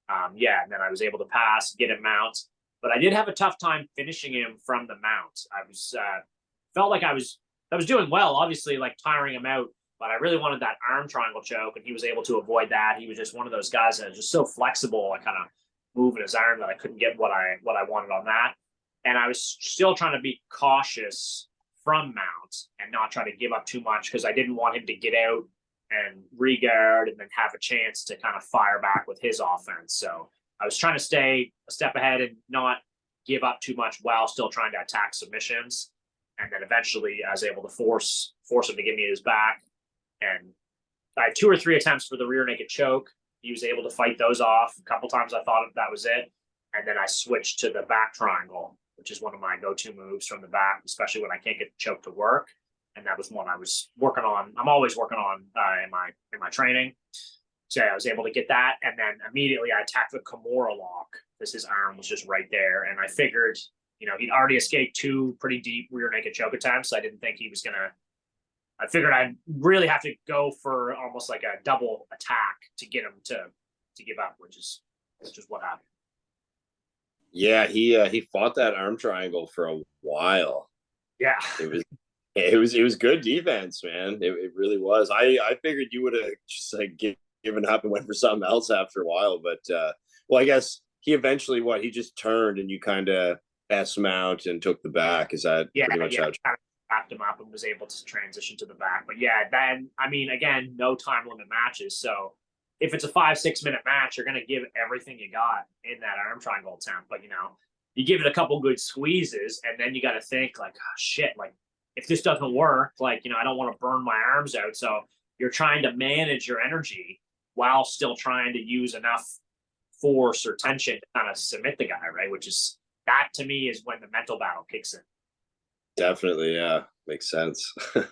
And then I was able to pass, get him mount. But I did have a tough time finishing him from the mount. I was felt like I was doing well, obviously, like tiring him out. But I really wanted that arm triangle choke, and he was able to avoid that. He was just one of those guys that was just so flexible. I kind of moving his arm that I couldn't get what I wanted on that. And I was still trying to be cautious from mount and not try to give up too much, because I didn't want him to get out and re-guard and then have a chance to kind of fire back with his offense. So I was trying to stay a step ahead and not give up too much while still trying to attack submissions. And then eventually I was able to force him to give me his back. And I had 2 or 3 attempts for the rear naked choke. He was able to fight those off. A couple times I thought that was it. And then I switched to the back triangle, which is one of my go-to moves from the back, especially when I can't get the choke to work. And that was one I was working on. I'm always working on in my training. So I was able to get that. And then immediately I attacked the Kimura lock, because his arm was just right there. And I figured, he'd already escaped 2 pretty deep rear naked choke attempts. I didn't think he was going to. I figured I'd really have to go for almost like a double attack to get him to give up, which is what happened. Yeah, he fought that arm triangle for a while. Yeah, it was good defense, man. It really was. I figured you would have just like given up and went for something else after a while, but I guess he eventually he just turned and you kind of S mount and took the back. Is that pretty much how? Wrapped him up and was able to transition to the back. But then again, no time limit matches. So if it's a 5-6 minute match, you're going to give everything you got in that arm triangle attempt. But you give it a couple good squeezes, and then you got to think like, oh, shit, like if this doesn't work, like, I don't want to burn my arms out. So you're trying to manage your energy while still trying to use enough force or tension to kind of submit the guy, right? Which is, that to me is when the mental battle kicks in. Definitely, yeah. Makes sense. So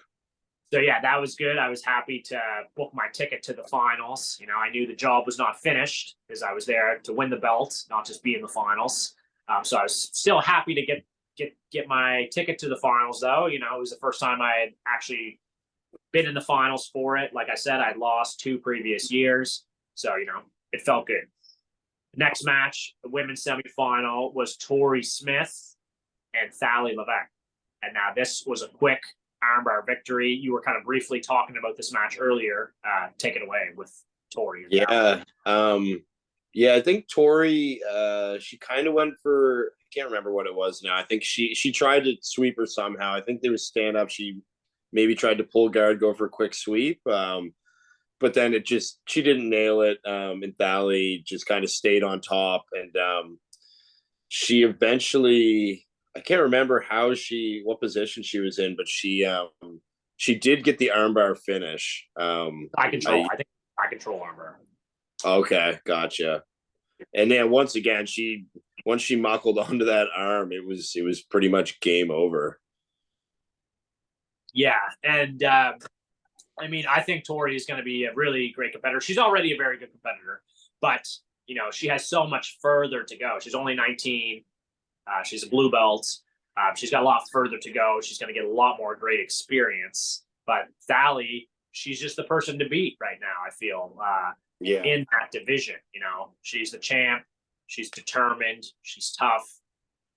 that was good. I was happy to book my ticket to the finals. I knew the job was not finished, because I was there to win the belt, not just be in the finals. So I was still happy to get my ticket to the finals, though. It was the first time I had actually been in the finals for it. Like I said, I'd lost 2 previous years, so it felt good. Next match, the women's semifinal, was Tori Smith and Thalie Levesque. And now this was a quick armbar victory. You were kind of briefly talking about this match earlier. Take it away with Tori. Yeah. I think Tori, she kind of went for, I can't remember what it was now. I think she tried to sweep her somehow. I think there was stand up. She maybe tried to pull guard, go for a quick sweep. But then she didn't nail it. And Thalie just kind of stayed on top. And she eventually, I can't remember what position she was in, but she did get the armbar finish. I think I control armbar. Okay, gotcha. And then once she muckled onto that arm, it was pretty much game over. Yeah, and I think Tori is going to be a really great competitor. She's already a very good competitor, but she has so much further to go. She's only 19. She's a blue belt. She's got a lot further to go. She's going to get a lot more great experience. But Thalie, she's just the person to beat right now, I feel, in that division. She's the champ. She's determined. She's tough.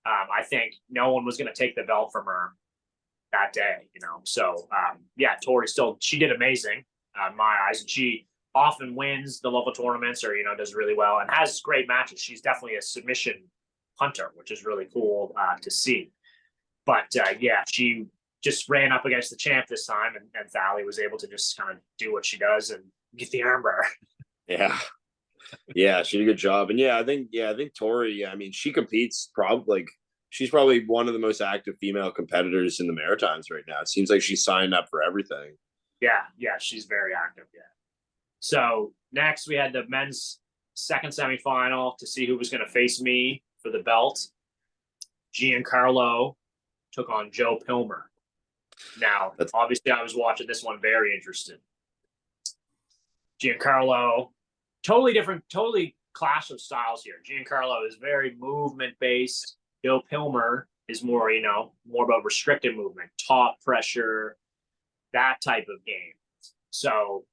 I think no one was going to take the belt from her that day, So, Tori she did amazing in my eyes. And she often wins the local tournaments or, does really well and has great matches. She's definitely a submission hunter, which is really cool to see. But she just ran up against the champ this time, and Thalie was able to just kind of do what she does and get the armbar. Yeah, she did a good job. And I think Tori, she competes she's probably one of the most active female competitors in the Maritimes right now. It seems like she's signed up for everything. Yeah, she's very active. Yeah. So next we had the men's second semifinal to see who was going to face me for the belt. Giancarlo took on Joe Pilmer. Now, obviously, I was watching this one very interested. Giancarlo, totally different, totally clash of styles here. Giancarlo is very movement-based. Joe Pilmer is more, more about restricted movement, top pressure, that type of game. So,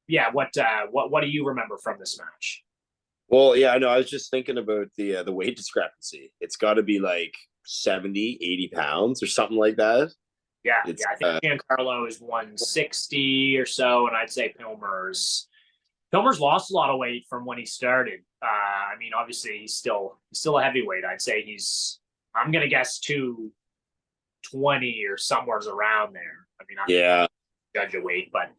yeah, what do you remember from this match? Well, yeah, I know. I was just thinking about the weight discrepancy. It's got to be like 70, 80 pounds or something like that. Yeah, It's I think Giancarlo is 160 or so, and I'd say Pilmer's lost a lot of weight from when he started. I mean, obviously he's still a heavyweight. I'd say I'm gonna guess 220 or somewhere around there. I mean, I'm yeah, judge a weight, but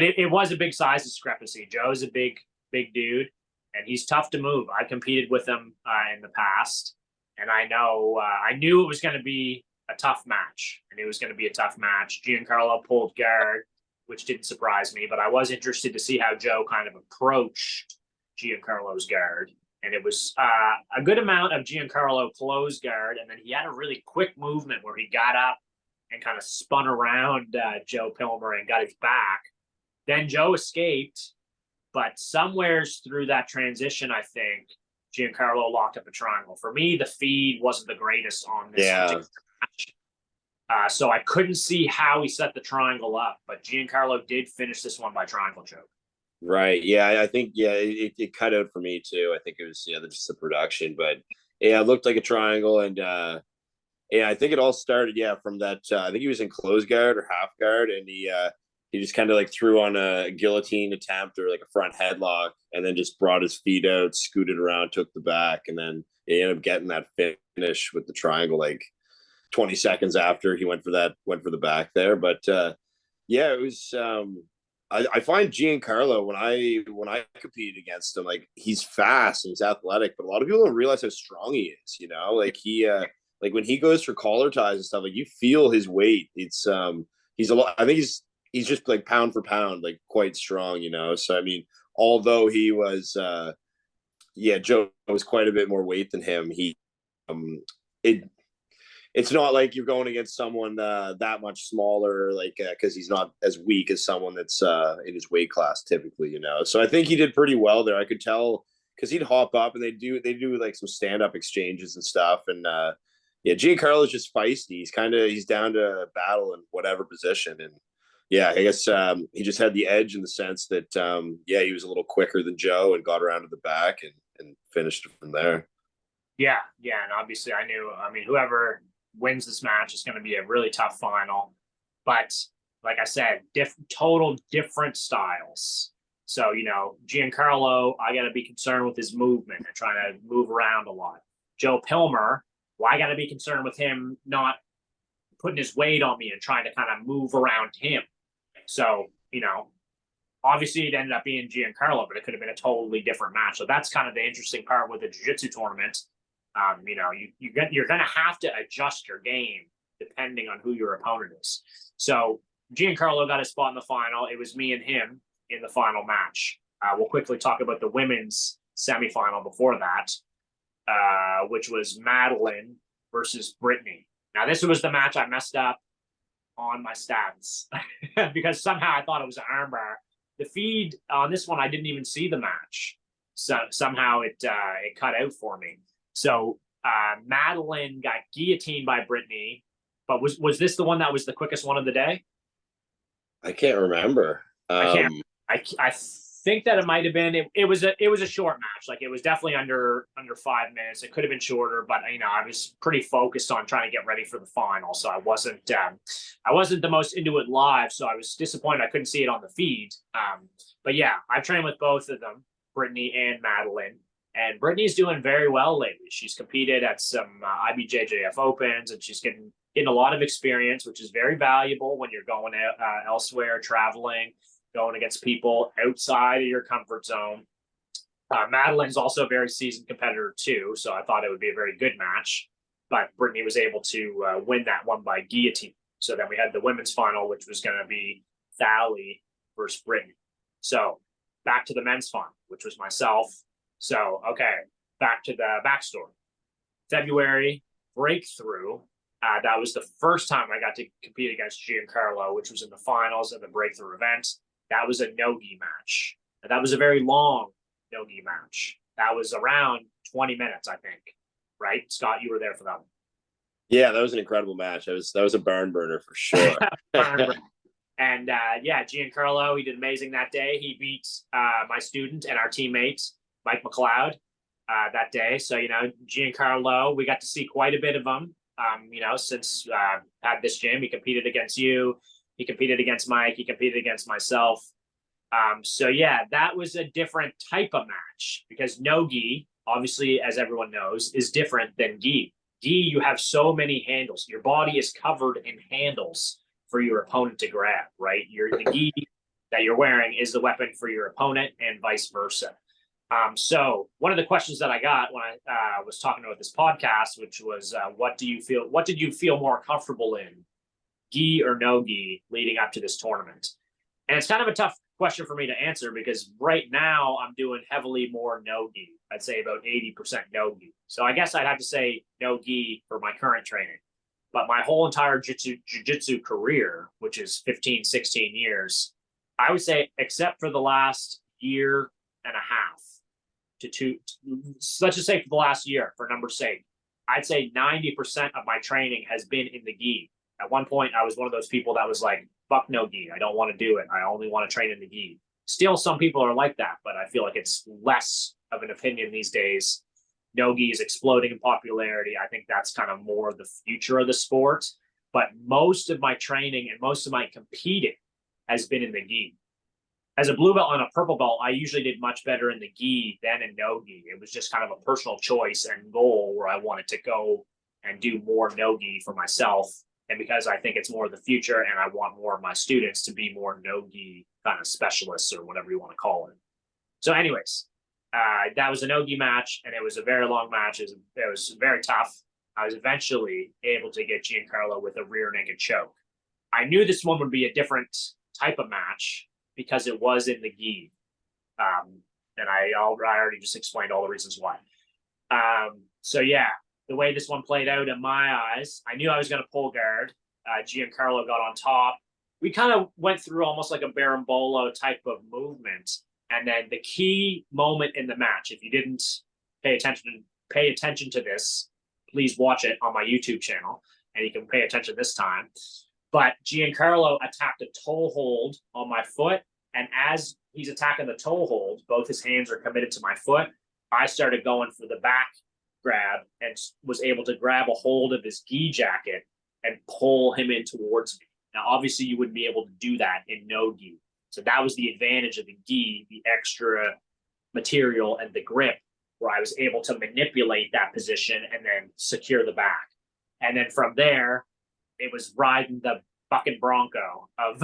it was a big size discrepancy. Joe's a big dude, and he's tough to move. I competed with him in the past, and I knew it was going to be a tough match. I knew it was going to be a tough match. Giancarlo pulled guard, which didn't surprise me, but I was interested to see how Joe kind of approached Giancarlo's guard. And it was a good amount of Giancarlo closed guard, and then he had a really quick movement where he got up and kind of spun around Joe Pilmer and got his back. Then Joe escaped, but somewheres through that transition, I think Giancarlo locked up a triangle. For me, the feed wasn't the greatest on this particular match. So I couldn't see how he set the triangle up, but Giancarlo did finish this one by triangle choke. right. Yeah, I think it cut out for me too. I think it was just the production, but yeah, it looked like a triangle, and yeah, I think it all started from that. I think he was in close guard or half guard, and he just kind of like threw on a guillotine attempt or like a front headlock, and then just brought his feet out, scooted around, took the back, and then he ended up getting that finish with the triangle like 20 seconds after he went for the back there. But yeah, it was. I find Giancarlo when I competed against him, like he's fast and he's athletic, but a lot of people don't realize how strong he is. Like he like when he goes for collar ties and stuff, like you feel his weight. It's he's a lot. I think he's just like pound for pound, like quite strong. So I mean, although he was Joe was quite a bit more weight than him. It's not like you're going against someone that much smaller, like because he's not as weak as someone that's in his weight class typically. So I think he did pretty well there. I could tell because he'd hop up and they do like some stand up exchanges and stuff. And Giancarlo is just feisty. He's down to battle in whatever position. And yeah, I guess he just had the edge in the sense that he was a little quicker than Joe and got around to the back and finished from there. Yeah, and obviously I mean, whoever wins this match is going to be a really tough final. But like I said, total different styles. So, Giancarlo, I got to be concerned with his movement and trying to move around a lot. Joe Pilmer, well, I got to be concerned with him not putting his weight on me and trying to kind of move around him. So, obviously it ended up being Giancarlo, but it could have been a totally different match. So that's kind of the interesting part with the jiu-jitsu tournament. You're going to have to adjust your game depending on who your opponent is. So Giancarlo got a spot in the final. It was me and him in the final match. We'll quickly talk about the women's semifinal before that, which was Madeline versus Brittany. Now, this was the match I messed up on my stats because somehow I thought it was an armbar. The feed on this one, I didn't even see the match. So somehow it cut out for me. So Madeline got guillotined by Brittany, but was this the one that was the quickest one of the day? I can't remember. I think that it might have been. It was a short match. Like it was definitely under 5 minutes. It could have been shorter, but I was pretty focused on trying to get ready for the final, so I wasn't the most into it live. So I was disappointed I couldn't see it on the feed. But yeah, I've trained with both of them, Brittany and Madeline. And Brittany's doing very well lately. She's competed at some IBJJF Opens, and she's getting a lot of experience, which is very valuable when you're going elsewhere, traveling, going against people outside of your comfort zone. Madeline's also a very seasoned competitor too, so I thought it would be a very good match. But Brittany was able to win that one by guillotine. So then we had the women's final, which was going to be Thalie versus Brittany. So back to the men's final, which was myself. So, okay, back to the backstory. February breakthrough. That was the first time I got to compete against Giancarlo, which was in the finals of the breakthrough event. That was a no-gi match. And that was a very long no-gi match. That was around 20 minutes, I think, right? Scott, you were there for that one. Yeah, that was an incredible match. That was a barn burner for sure. And yeah, Giancarlo, he did amazing that day. He beat my student and our teammate, Mike McLeod, that day. So, you know, Giancarlo, we got to see quite a bit of him, you know, since had this gym. He competed against you. He competed against Mike. He competed against myself. So, yeah, that was a different type of match because no gi, obviously, as everyone knows, is different than gi. Gi, you have so many handles. Your body is covered in handles for your opponent to grab, right? The gi that you're wearing is the weapon for your opponent and vice versa. So one of the questions that I got when I was talking about this podcast, which was, what did you feel more comfortable in, gi or no gi, leading up to this tournament? And it's kind of a tough question for me to answer because right now I'm doing heavily more no gi. I'd say about 80% no gi. So I guess I'd have to say no gi for my current training. But my whole entire jiu-jitsu career, which is 15, 16 years, I would say, except for the last year and a half to two, let's just say for the last year, for number's sake, I'd say 90% of my training has been in the gi. At one point, I was one of those people that was like, fuck no gi. I don't want to do it. I only want to train in the gi. Still, some people are like that, but I feel like it's less of an opinion these days. No gi is exploding in popularity. I think that's kind of more the future of the sport. But most of my training and most of my competing has been in the gi. As a blue belt and a purple belt, I usually did much better in the gi than in no gi. It was just kind of a personal choice and goal where I wanted to go and do more no gi for myself. And because I think it's more of the future and I want more of my students to be more no gi kind of specialists or whatever you want to call it. So anyways, that was a no-gi match, and it was a very long match. It was very tough. I was eventually able to get Giancarlo with a rear naked choke. I knew this one would be a different type of match because it was in the gi. And I already just explained all the reasons why. So, yeah, the way this one played out in my eyes, I knew I was going to pull guard. Giancarlo got on top. We kind of went through almost like a berimbolo type of movement. And then the key moment in the match, if you didn't pay attention to this, please watch it on my YouTube channel, and you can pay attention this time. But Giancarlo attacked a toe hold on my foot, and as he's attacking the toe hold, both his hands are committed to my foot. I started going for the back grab and was able to grab a hold of his gi jacket and pull him in towards me. Now, obviously, you wouldn't be able to do that in no gi. So that was the advantage of the gi, the extra material and the grip, where I was able to manipulate that position and then secure the back. And then from there, it was riding the fucking bronco of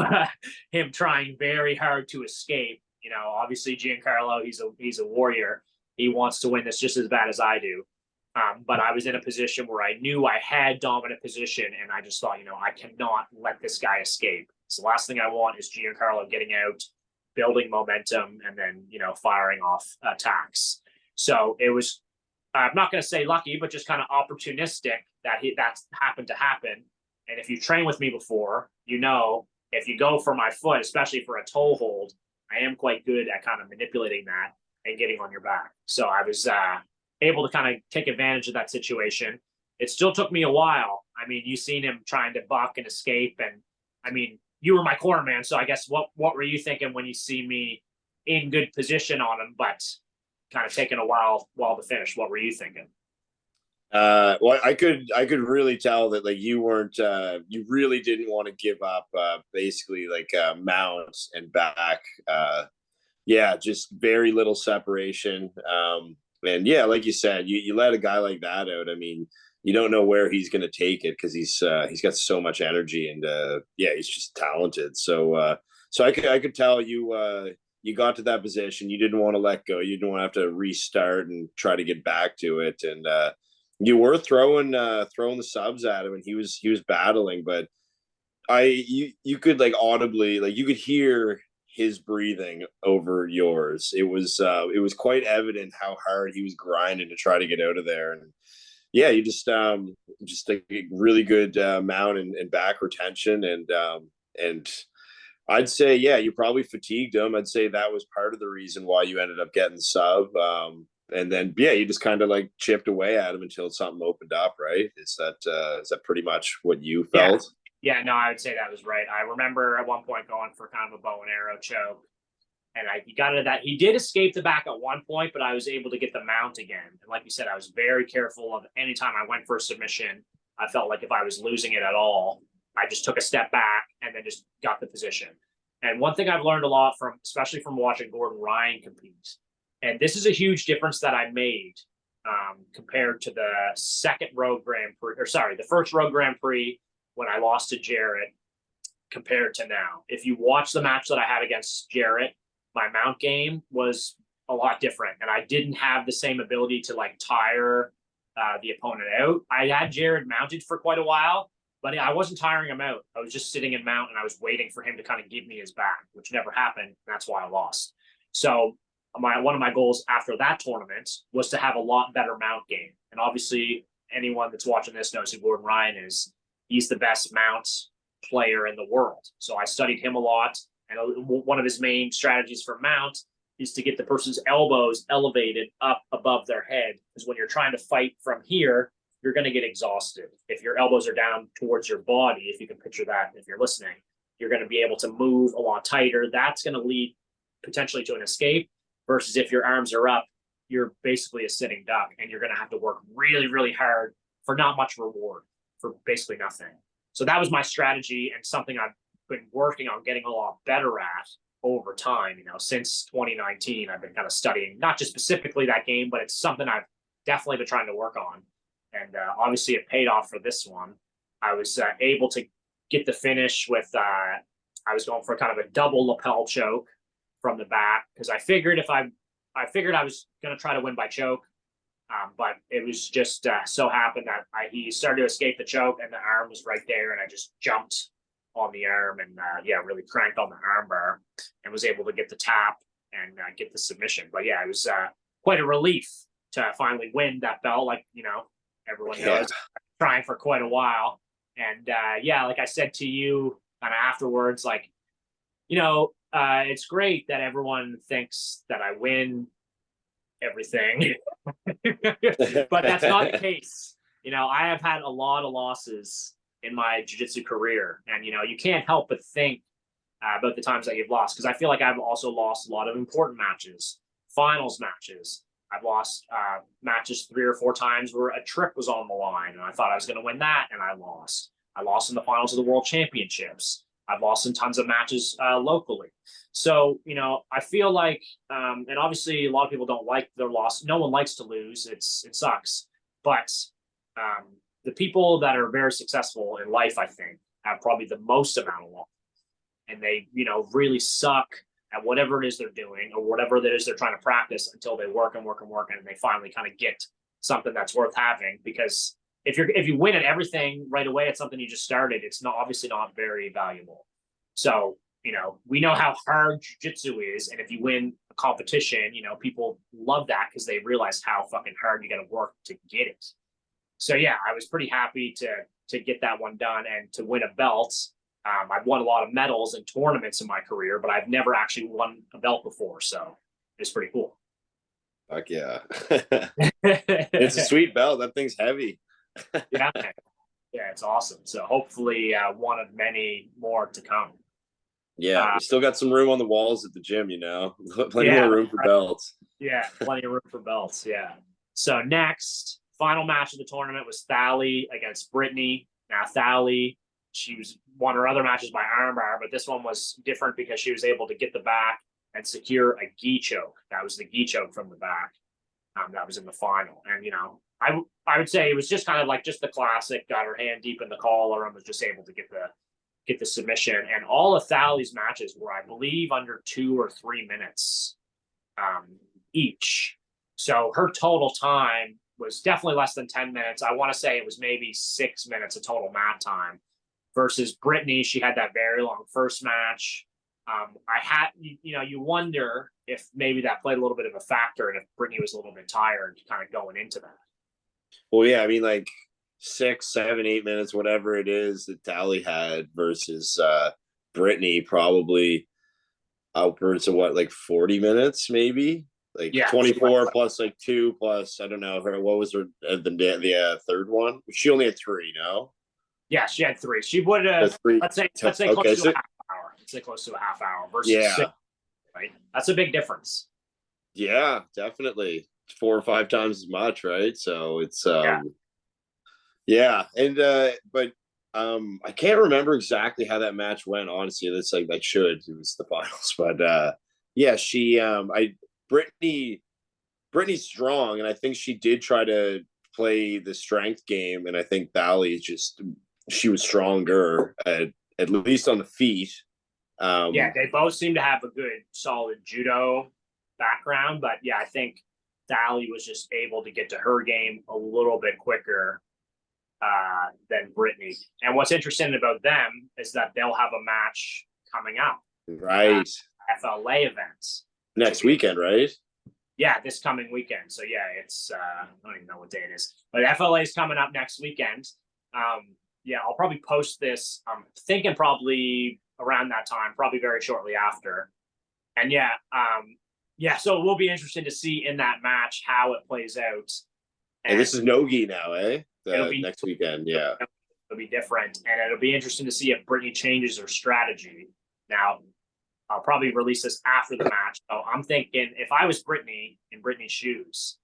him trying very hard to escape. You know, obviously Giancarlo, he's a warrior. He wants to win this just as bad as I do. But I was in a position where I knew I had dominant position, and I just thought, you know, I cannot let this guy escape. So the last thing I want is Giancarlo getting out, building momentum, and then, you know, firing off attacks. So it was, I'm not going to say lucky, but just kind of opportunistic that that's happened to happen. And if you train with me before, you know, if you go for my foot, especially for a toe hold, I am quite good at kind of manipulating that and getting on your back. So I was able to kind of take advantage of that situation. It still took me a while. I mean, you seen him trying to buck and escape. And I mean, you were my cornerman. So I guess what were you thinking when you see me in good position on him, but kind of taking a while to finish? What were you thinking? Well, I could really tell that like you weren't you really didn't want to give up basically like mounts and back. Yeah, just very little separation. And yeah, like you said, you let a guy like that out. I mean, you don't know where he's going to take it because he's got so much energy, and yeah, he's just talented. So so I could tell you you got to that position. You didn't want to let go. You didn't want to have to restart and try to get back to it. And you were throwing the subs at him, and he was battling. But you could like audibly, like you could hear his breathing over yours. It was quite evident how hard he was grinding to try to get out of there. And yeah, you just a really good mount and back retention. And I'd say, yeah, you probably fatigued him. I'd say that was part of the reason why you ended up getting the sub. And then yeah, you just kind of like chipped away at him until something opened up, right? Is that pretty much what you Yeah. felt? Yeah, no, I would say that was right. I remember at one point going for kind of a bow and arrow choke, and he got into that. He did escape the back at one point, but I was able to get the mount again. And like you said, I was very careful of any time I went for a submission. I felt like if I was losing it at all, I just took a step back and then just got the position. And one thing I've learned a lot from, especially from watching Gordon Ryan compete, and this is a huge difference that I made compared to the second Rogue Grand Prix, or sorry, the first Rogue Grand Prix when I lost to Jarrett compared to now. If you watch the match that I had against Jarrett, my mount game was a lot different, and I didn't have the same ability to like tire the opponent out. I had Jared mounted for quite a while, but I wasn't tiring him out. I was just sitting in mount and I was waiting for him to kind of give me his back, which never happened. That's why I lost. So one of my goals after that tournament was to have a lot better mount game. And obviously, anyone that's watching this knows who Gordon Ryan is. He's the best mount player in the world. So I studied him a lot. And one of his main strategies for mount is to get the person's elbows elevated up above their head. Because when you're trying to fight from here, you're going to get exhausted. If your elbows are down towards your body, if you can picture that, if you're listening, you're going to be able to move a lot tighter. That's going to lead potentially to an escape. Versus if your arms are up, you're basically a sitting duck, and you're going to have to work really, really hard for not much reward, for basically nothing. So that was my strategy, and something I've been working on getting a lot better at over time. Since 2019, I've been kind of studying not just specifically that game, but it's something I've definitely been trying to work on. And obviously, it paid off for this one. I was able to get the finish with. I was going for kind of a double lapel choke from the back because I figured I figured I was going to try to win by choke. But it was just so happened that he started to escape the choke and the arm was right there, and I just jumped on the arm and really cranked on the arm bar and was able to get the tap and get the submission. But yeah, it was quite a relief to finally win that belt. Like everyone knows, trying for quite a while. And like I said to you kind of afterwards, like it's great that everyone thinks that I win everything, but that's not the case. I have had a lot of losses in my jiu-jitsu career, and you can't help but think about the times that you've lost, because I feel like I've also lost a lot of important matches, finals matches. I've lost matches 3 or 4 times where a trip was on the line and I thought I was going to win that, and I lost. I lost in the finals of the World Championships. I've lost in tons of matches locally. So, I feel like, and obviously a lot of people don't like their loss. No one likes to lose. It sucks. But the people that are very successful in life, I think, have probably the most amount of loss. And they, really suck at whatever it is they're doing or whatever it is they're trying to practice until they work and work and work, and they finally kind of get something that's worth having. Because if you win at everything right away at something you just started, it's obviously not very valuable. So, we know how hard jiu-jitsu is, and if you win a competition, people love that because they realize how fucking hard you got to work to get it. So yeah, I was pretty happy to get that one done and to win a belt. I've won a lot of medals and tournaments in my career, but I've never actually won a belt before, so it's pretty cool. Fuck yeah. It's a sweet belt. That thing's heavy. Yeah, it's awesome. So hopefully one of many more to come. Yeah, we still got some room on the walls at the gym, plenty more room for belts. Yeah, plenty of room for belts. Yeah. So next, final match of the tournament was Thalie against Brittany. Now Thalie, she won her other matches by armbar, but this one was different because she was able to get the back and secure a gi choke. That was the gi choke from the back. That was in the final. And I would say it was just kind of like just the classic, got her hand deep in the collar and was just able to get the submission. And all of Thalie's matches were, I believe, under 2 or 3 minutes each. So her total time was definitely less than 10 minutes. I want to say it was maybe 6 minutes of total mat time. Versus Brittany, she had that very long first match. You wonder if maybe that played a little bit of a factor, and if Brittany was a little bit tired kind of going into that. Well, yeah, I mean, like 6, 7, 8 minutes, whatever it is that Thalie had versus Brittany, probably upwards of 40 minutes, maybe. Like Yeah, 24 plus like 2 plus, I don't know, what was her the third one? She only had 3, no? yeah, she had 3. She would The have, three. let's say Okay, close to so a half hour. Let's say close to a half hour versus 6, yeah, right? That's a big difference. yeah, definitely 4 or 5 times as much, right? So it's Yeah. yeah, and but I can't remember exactly how that match went. Honestly, that's like I should. It was the finals, but yeah, she I Brittany's strong, and I think she did try to play the strength game, and I think Thalie just she was stronger at least on the feet. Yeah, Um, they both seem to have a good, solid judo background, but yeah, I think Thalie was just able to get to her game a little bit quicker than Brittany. And what's interesting about them is that they'll have a match coming up, right, FLA events next weekend, right? Yeah, this coming weekend. So yeah, it's I don't even know what day it is, but FLA is coming up next weekend. Yeah, I'll probably post this. I'm thinking probably around that time, probably very shortly after. And yeah, so it will be interesting to see in that match how it plays out. And this is Nogi now, eh? It'll The be next weekend, yeah. It'll be different, and it'll be interesting to see if Brittany changes her strategy. Now, I'll probably release this after the match. So I'm thinking if I was Brittany in Brittany's shoes,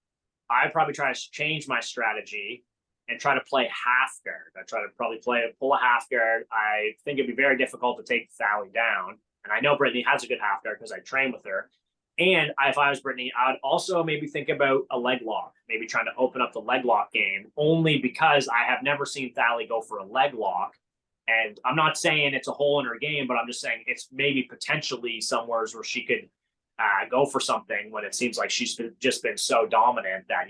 I'd probably try to change my strategy and try to play half guard. I try to probably pull a half guard. I think it'd be very difficult to take Thalie down. And I know Brittany has a good half guard because I train with her. And if I was Brittany, I'd also maybe think about a leg lock, maybe trying to open up the leg lock game, only because I have never seen Thalie go for a leg lock. And I'm not saying it's a hole in her game, but I'm just saying it's maybe potentially somewhere where she could go for something when it seems like she's just been so dominant that,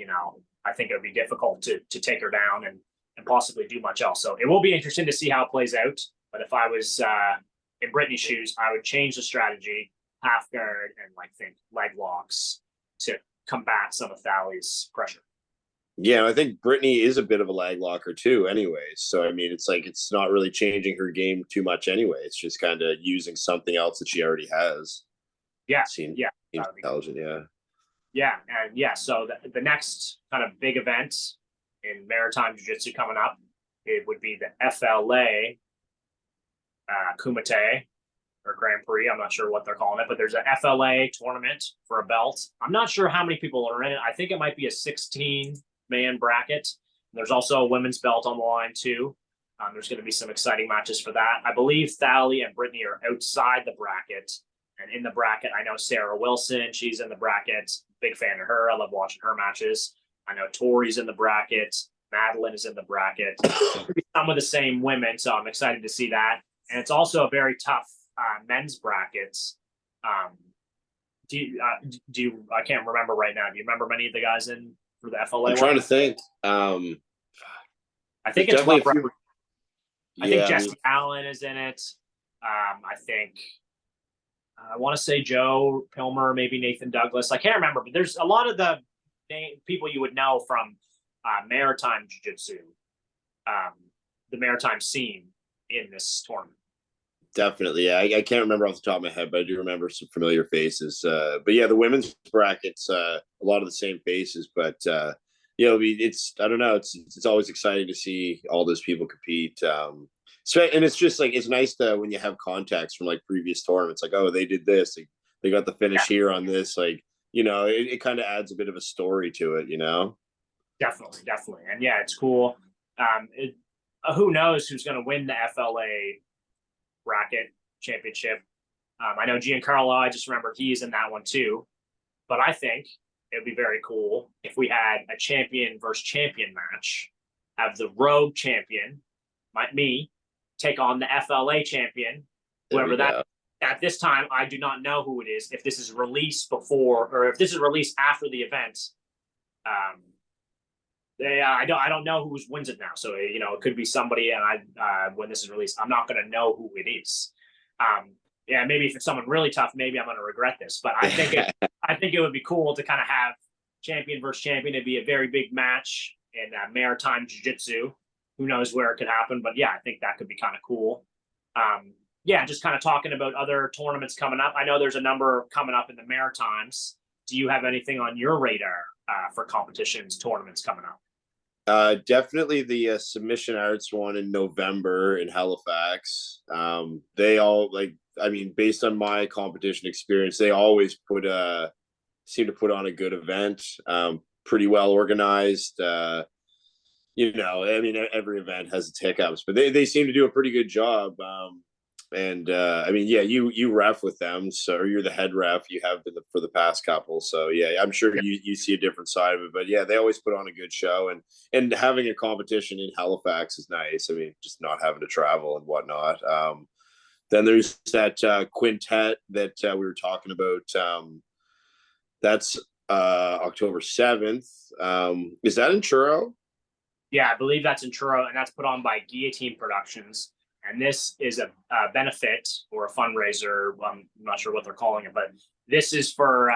I think it would be difficult to take her down and possibly do much else. So it will be interesting to see how it plays out. But if I was in Brittany's shoes, I would change the strategy, half guard, and think leg locks to combat some of Thalie's pressure. Yeah, I think Brittany is a bit of a lag locker too, anyways. So I mean, it's like it's not really changing her game too much anyway. It's just kind of using something else that she already has. Yeah, Seems yeah, intelligent, yeah. Yeah, and yeah, so the next kind of big event in maritime jiu-jitsu coming up, it would be the FLA Kumite or Grand Prix. I'm not sure what they're calling it, but there's a FLA tournament for a belt. I'm not sure how many people are in it. I think it might be a 16-man bracket. There's also a women's belt on the line too. There's going to be some exciting matches for that. I believe Thalie and Brittany are outside the bracket. And in the bracket, I know Sarah Wilson. She's in the bracket. Big fan of her. I love watching her matches. I know Tori's in the bracket. Madeline is in the bracket. Some of the same women, so I'm excited to see that. And it's also a very tough men's brackets. Do you? I can't remember right now. Do you remember many of the guys in for the FLA? I'm trying to think. I think it's well. I think Jesse Allen is in it. I think I want to say Joe Pilmer, maybe Nathan Douglas. I can't remember, but there's a lot of the people you would know from maritime jiu-jitsu, the maritime scene in this tournament. Definitely, yeah. I can't remember off the top of my head, but I do remember some familiar faces. But yeah, the women's brackets, a lot of the same faces. But it's I don't know. It's always exciting to see all those people compete. So, and it's just it's nice to when you have contacts from previous tournaments, oh, they did this, they got the finish here on this, it kind of adds a bit of a story to it, Definitely, and yeah, it's cool. Who knows who's going to win the FLA bracket championship? I know Giancarlo. I just remember he's in that one too. But I think it would be very cool if we had a champion versus champion match. Have the Rogue champion, me, take on the FLA champion, whoever that. At this time, I do not know who it is. If this is released before or if this is released after the event, I don't know who wins it now. So it could be somebody, and when this is released, I'm not going to know who it is. Maybe if it's someone really tough, maybe I'm going to regret this. But I think it would be cool to kind of have champion versus champion. It'd be a very big match in maritime jiu-jitsu. Who knows where it could happen? But yeah, I think that could be kind of cool. Just kind of talking about other tournaments coming up. I know there's a number coming up in the Maritimes. do you have anything on your radar for competitions, tournaments coming up? Definitely the Submission Arts one in November in Halifax. They all I mean, based on my competition experience, they always seem to put on a good event. Pretty well organized. You know, I mean, every event has its hiccups, but they seem to do a pretty good job. I mean, yeah, you ref with them, so you're the head ref. You have been for the past couple, so yeah, I'm sure you see a different side of it. But yeah, they always put on a good show, and having a competition in Halifax is nice. I mean, just not having to travel and whatnot. Then there's that quintet that we were talking about. That's October 7th. Is that in Truro? Yeah, I believe that's in Truro, and that's put on by Guillotine Productions. And this is a benefit or a fundraiser. I'm not sure what they're calling it, but this is for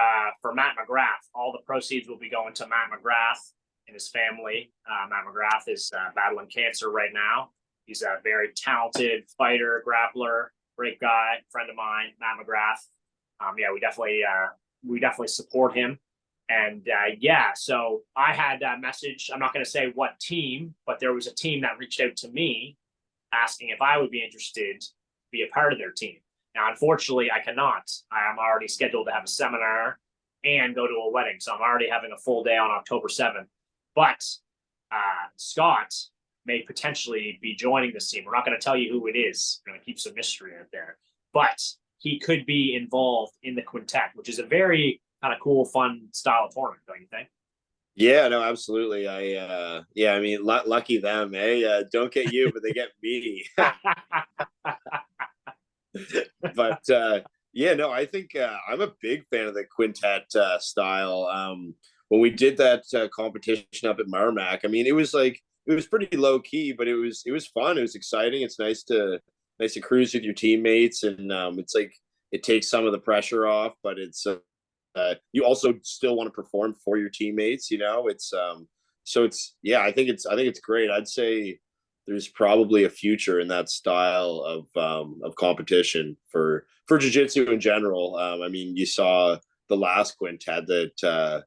Matt McGrath. All the proceeds will be going to Matt McGrath and his family. Matt McGrath is battling cancer right now. He's a very talented fighter, grappler, great guy, friend of mine, Matt McGrath. Yeah, we definitely support him. And yeah, so I had a message. I'm not going to say what team, but there was a team that reached out to me asking if I would be interested to be a part of their team. Now, unfortunately, I cannot. I am already scheduled to have a seminar and go to a wedding. So I'm already having a full day on October 7th. But Scott may potentially be joining this team. We're not going to tell you who it is. We're going to keep some mystery out there. But he could be involved in the quintet, which is a very kind of cool, fun style of tournament, don't you think? Yeah, no, absolutely. Yeah, I mean, lucky them, eh? Don't get you, but they get me. But yeah, no, I think I'm a big fan of the quintet style. When we did that competition up at Merrimack, I mean, it was pretty low key, but it was fun. It was exciting. It's nice to cruise with your teammates, and it's like it takes some of the pressure off, but it's you also still want to perform for your teammates. You know, it's so it's yeah. I think it's great. I'd say there's probably a future in that style of competition for jiu-jitsu in general. I mean, you saw the last quintet that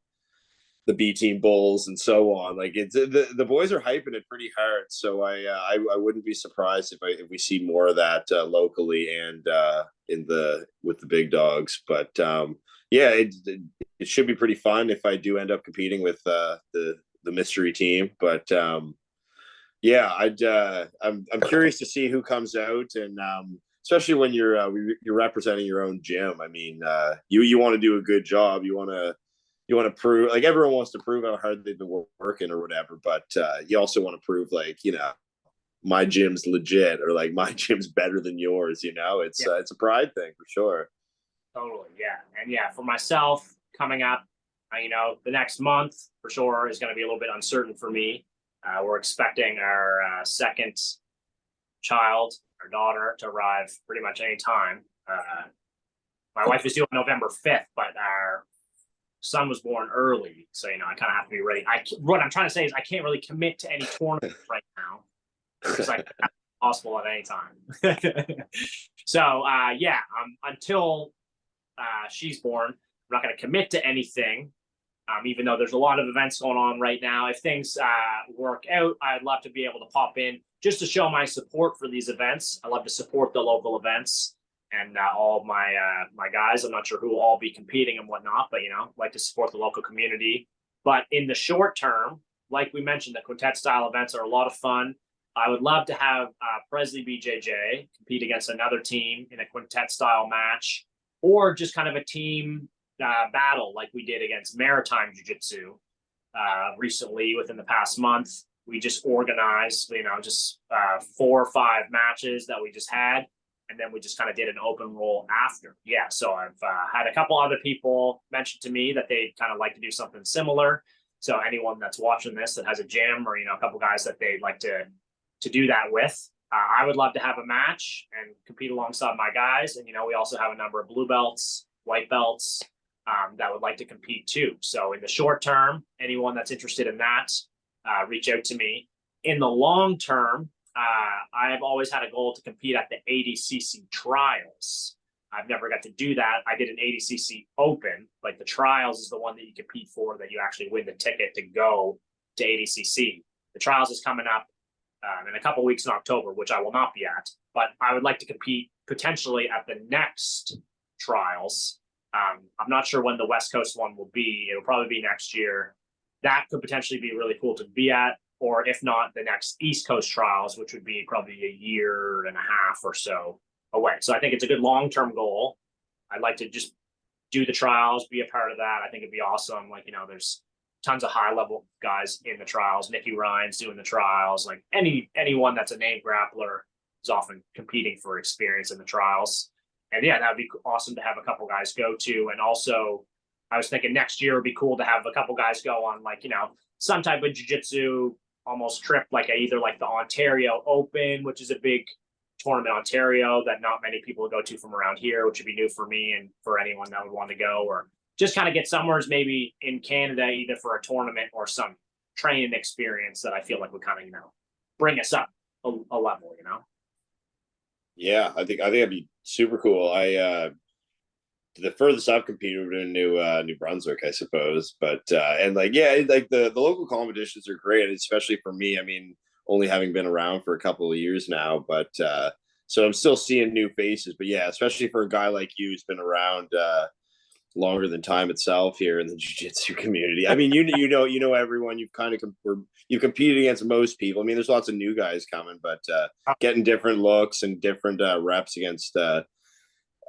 the B team bulls and so on. Like it's the boys are hyping it pretty hard. So I wouldn't be surprised if we see more of that locally and with the big dogs. But yeah, it should be pretty fun if I do end up competing with the mystery team. But yeah, I'm curious to see who comes out, and especially when you're representing your own gym. I mean, you want to do a good job. You want to prove, like, everyone wants to prove how hard they've been working or whatever, but you also want to prove, like, you know, my gym's legit, or like my gym's better than yours. You know, it's a pride thing for sure. Totally, yeah. And yeah, for myself coming up, you know, the next month for sure is going to be a little bit uncertain for me. We're expecting our second child, our daughter, to arrive pretty much any time. My wife is due on November 5th, but our son was born early, so you know I kind of have to be ready. What I'm trying to say is I can't really commit to any tournament right now because like that's possible at any time. So yeah, until she's born, I'm not going to commit to anything. Even though there's a lot of events going on right now, if things work out, I'd love to be able to pop in just to show my support for these events. I love to support the local events and all of my guys. I'm not sure who will all be competing and whatnot, but you know, like to support the local community. But in the short term, like we mentioned, the quintet style events are a lot of fun. I would love to have Presley BJJ compete against another team in a quintet style match, or just kind of a team battle like we did against Maritime Jiu-Jitsu recently within the past month. We just organized, you know, just 4 or 5 matches that we just had. And then we just kind of did an open roll after. Yeah, so I've had a couple other people mention to me that they'd kind of like to do something similar. So anyone that's watching this that has a gym, or, you know, a couple guys that they'd like to do that with, I would love to have a match and compete alongside my guys. And, you know, we also have a number of blue belts, white belts that would like to compete too. So in the short term, anyone that's interested in that, reach out to me. In the long term, I have always had a goal to compete at the ADCC trials. I've never got to do that. I did an ADCC Open. Like the trials is the one that you compete for, that you actually win the ticket to go to ADCC. The trials is coming up in a couple weeks in October, which I will not be at. But I would like to compete potentially at the next trials. I'm not sure when the West Coast one will be. It'll probably be next year. That could potentially be really cool to be at, or if not, the next East Coast trials, which would be probably a year and a half or so away. So I think it's a good long-term goal. I'd like to just do the trials, be a part of that. I think it'd be awesome. Like, you know, there's tons of high-level guys in the trials. Nicky Ryan's doing the trials. Like anyone that's a named grappler is often competing for experience in the trials. And yeah, that'd be awesome to have a couple guys go to. And also, I was thinking next year would be cool to have a couple guys go on, like, you know, some type of jiu-jitsu almost trip, like either like the Ontario Open, which is a big tournament, Ontario, that not many people go to from around here, which would be new for me and for anyone that would want to go, or just kind of get somewhere maybe in Canada, either for a tournament or some training experience that I feel like would kind of, you know, bring us up a level, you know? Yeah, I think that'd be super cool. The furthest I've competed would in New Brunswick, I suppose. But and like, yeah, like the local competitions are great, especially for me. I mean, only having been around for a couple of years now, but so I'm still seeing new faces. But yeah, especially for a guy like you who's been around longer than time itself here in the jiu-jitsu community. I mean, you know everyone. You've kind of you've competed against most people. I mean, there's lots of new guys coming, but getting different looks and different reps against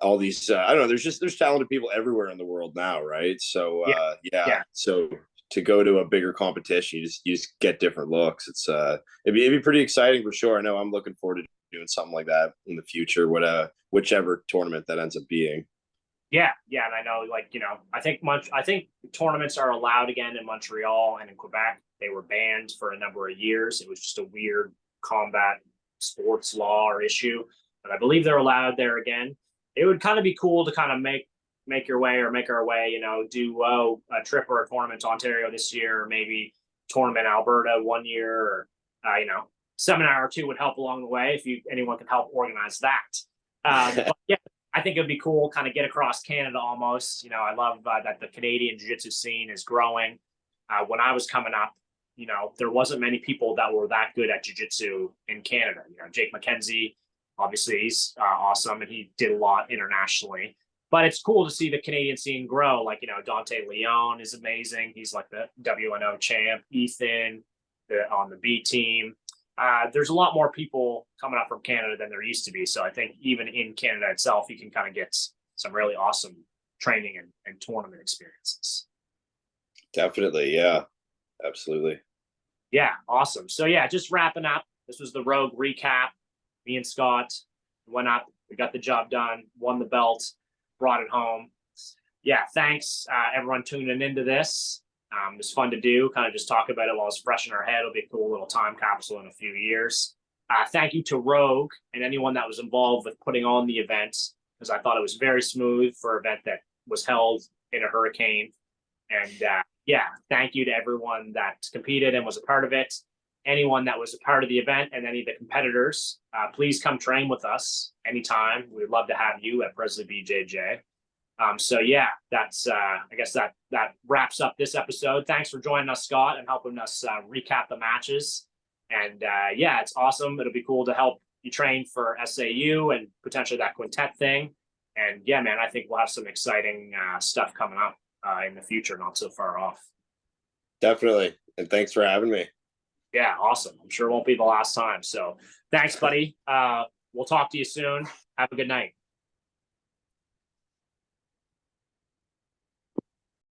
all these I don't know, there's talented people everywhere in the world now, right? So yeah. So to go to a bigger competition, you just get different looks. It's it'd be pretty exciting for sure. I know I'm looking forward to doing something like that in the future, whichever tournament that ends up being. Yeah, and I know, like, you know, I think tournaments are allowed again in Montreal and in Quebec. They were banned for a number of years. It was just a weird combat sports law or issue, but I believe they're allowed there again. It would kind of be cool to kind of make your way or make our way, you know, do a trip or a tournament to Ontario this year, or maybe tournament Alberta one year, or you know, seminar or two would help along the way if anyone can help organize that. But yeah, I think it'd be cool, kind of get across Canada almost. You know, I love that the Canadian jiu-jitsu scene is growing. When I was coming up, you know, there wasn't many people that were that good at jiu-jitsu in Canada. You know, Jake McKenzie, obviously he's awesome, and he did a lot internationally. But it's cool to see the Canadian scene grow. Like, you know, Dante Leon is amazing. He's like the WNO champ. Ethan on the B team. There's a lot more people coming up from Canada than there used to be. So I think even in Canada itself, you can kind of get some really awesome training and tournament experiences. Definitely. Yeah, absolutely. Yeah. Awesome. So yeah, just wrapping up. This was the Rogue recap. Me and Scott went up. We got the job done, won the belt, brought it home. Yeah. Thanks everyone tuning into this. It's fun to do, kind of just talk about it while it's fresh in our head. It'll be a cool little time capsule in a few years. Thank you to Rogue and anyone that was involved with putting on the event, because I thought it was very smooth for an event that was held in a hurricane. And yeah, thank you to everyone that competed and was a part of it. Anyone that was a part of the event and any of the competitors, please come train with us anytime. We'd love to have you at Presley BJJ. So yeah, that's I guess that wraps up this episode. Thanks for joining us, Scott, and helping us recap the matches. And yeah, it's awesome. It'll be cool to help you train for SAU and potentially that quintet thing. And yeah, man, I think we'll have some exciting stuff coming up in the future, not so far off. Definitely. And thanks for having me. Yeah, awesome. I'm sure it won't be the last time. So thanks, buddy. We'll talk to you soon. Have a good night.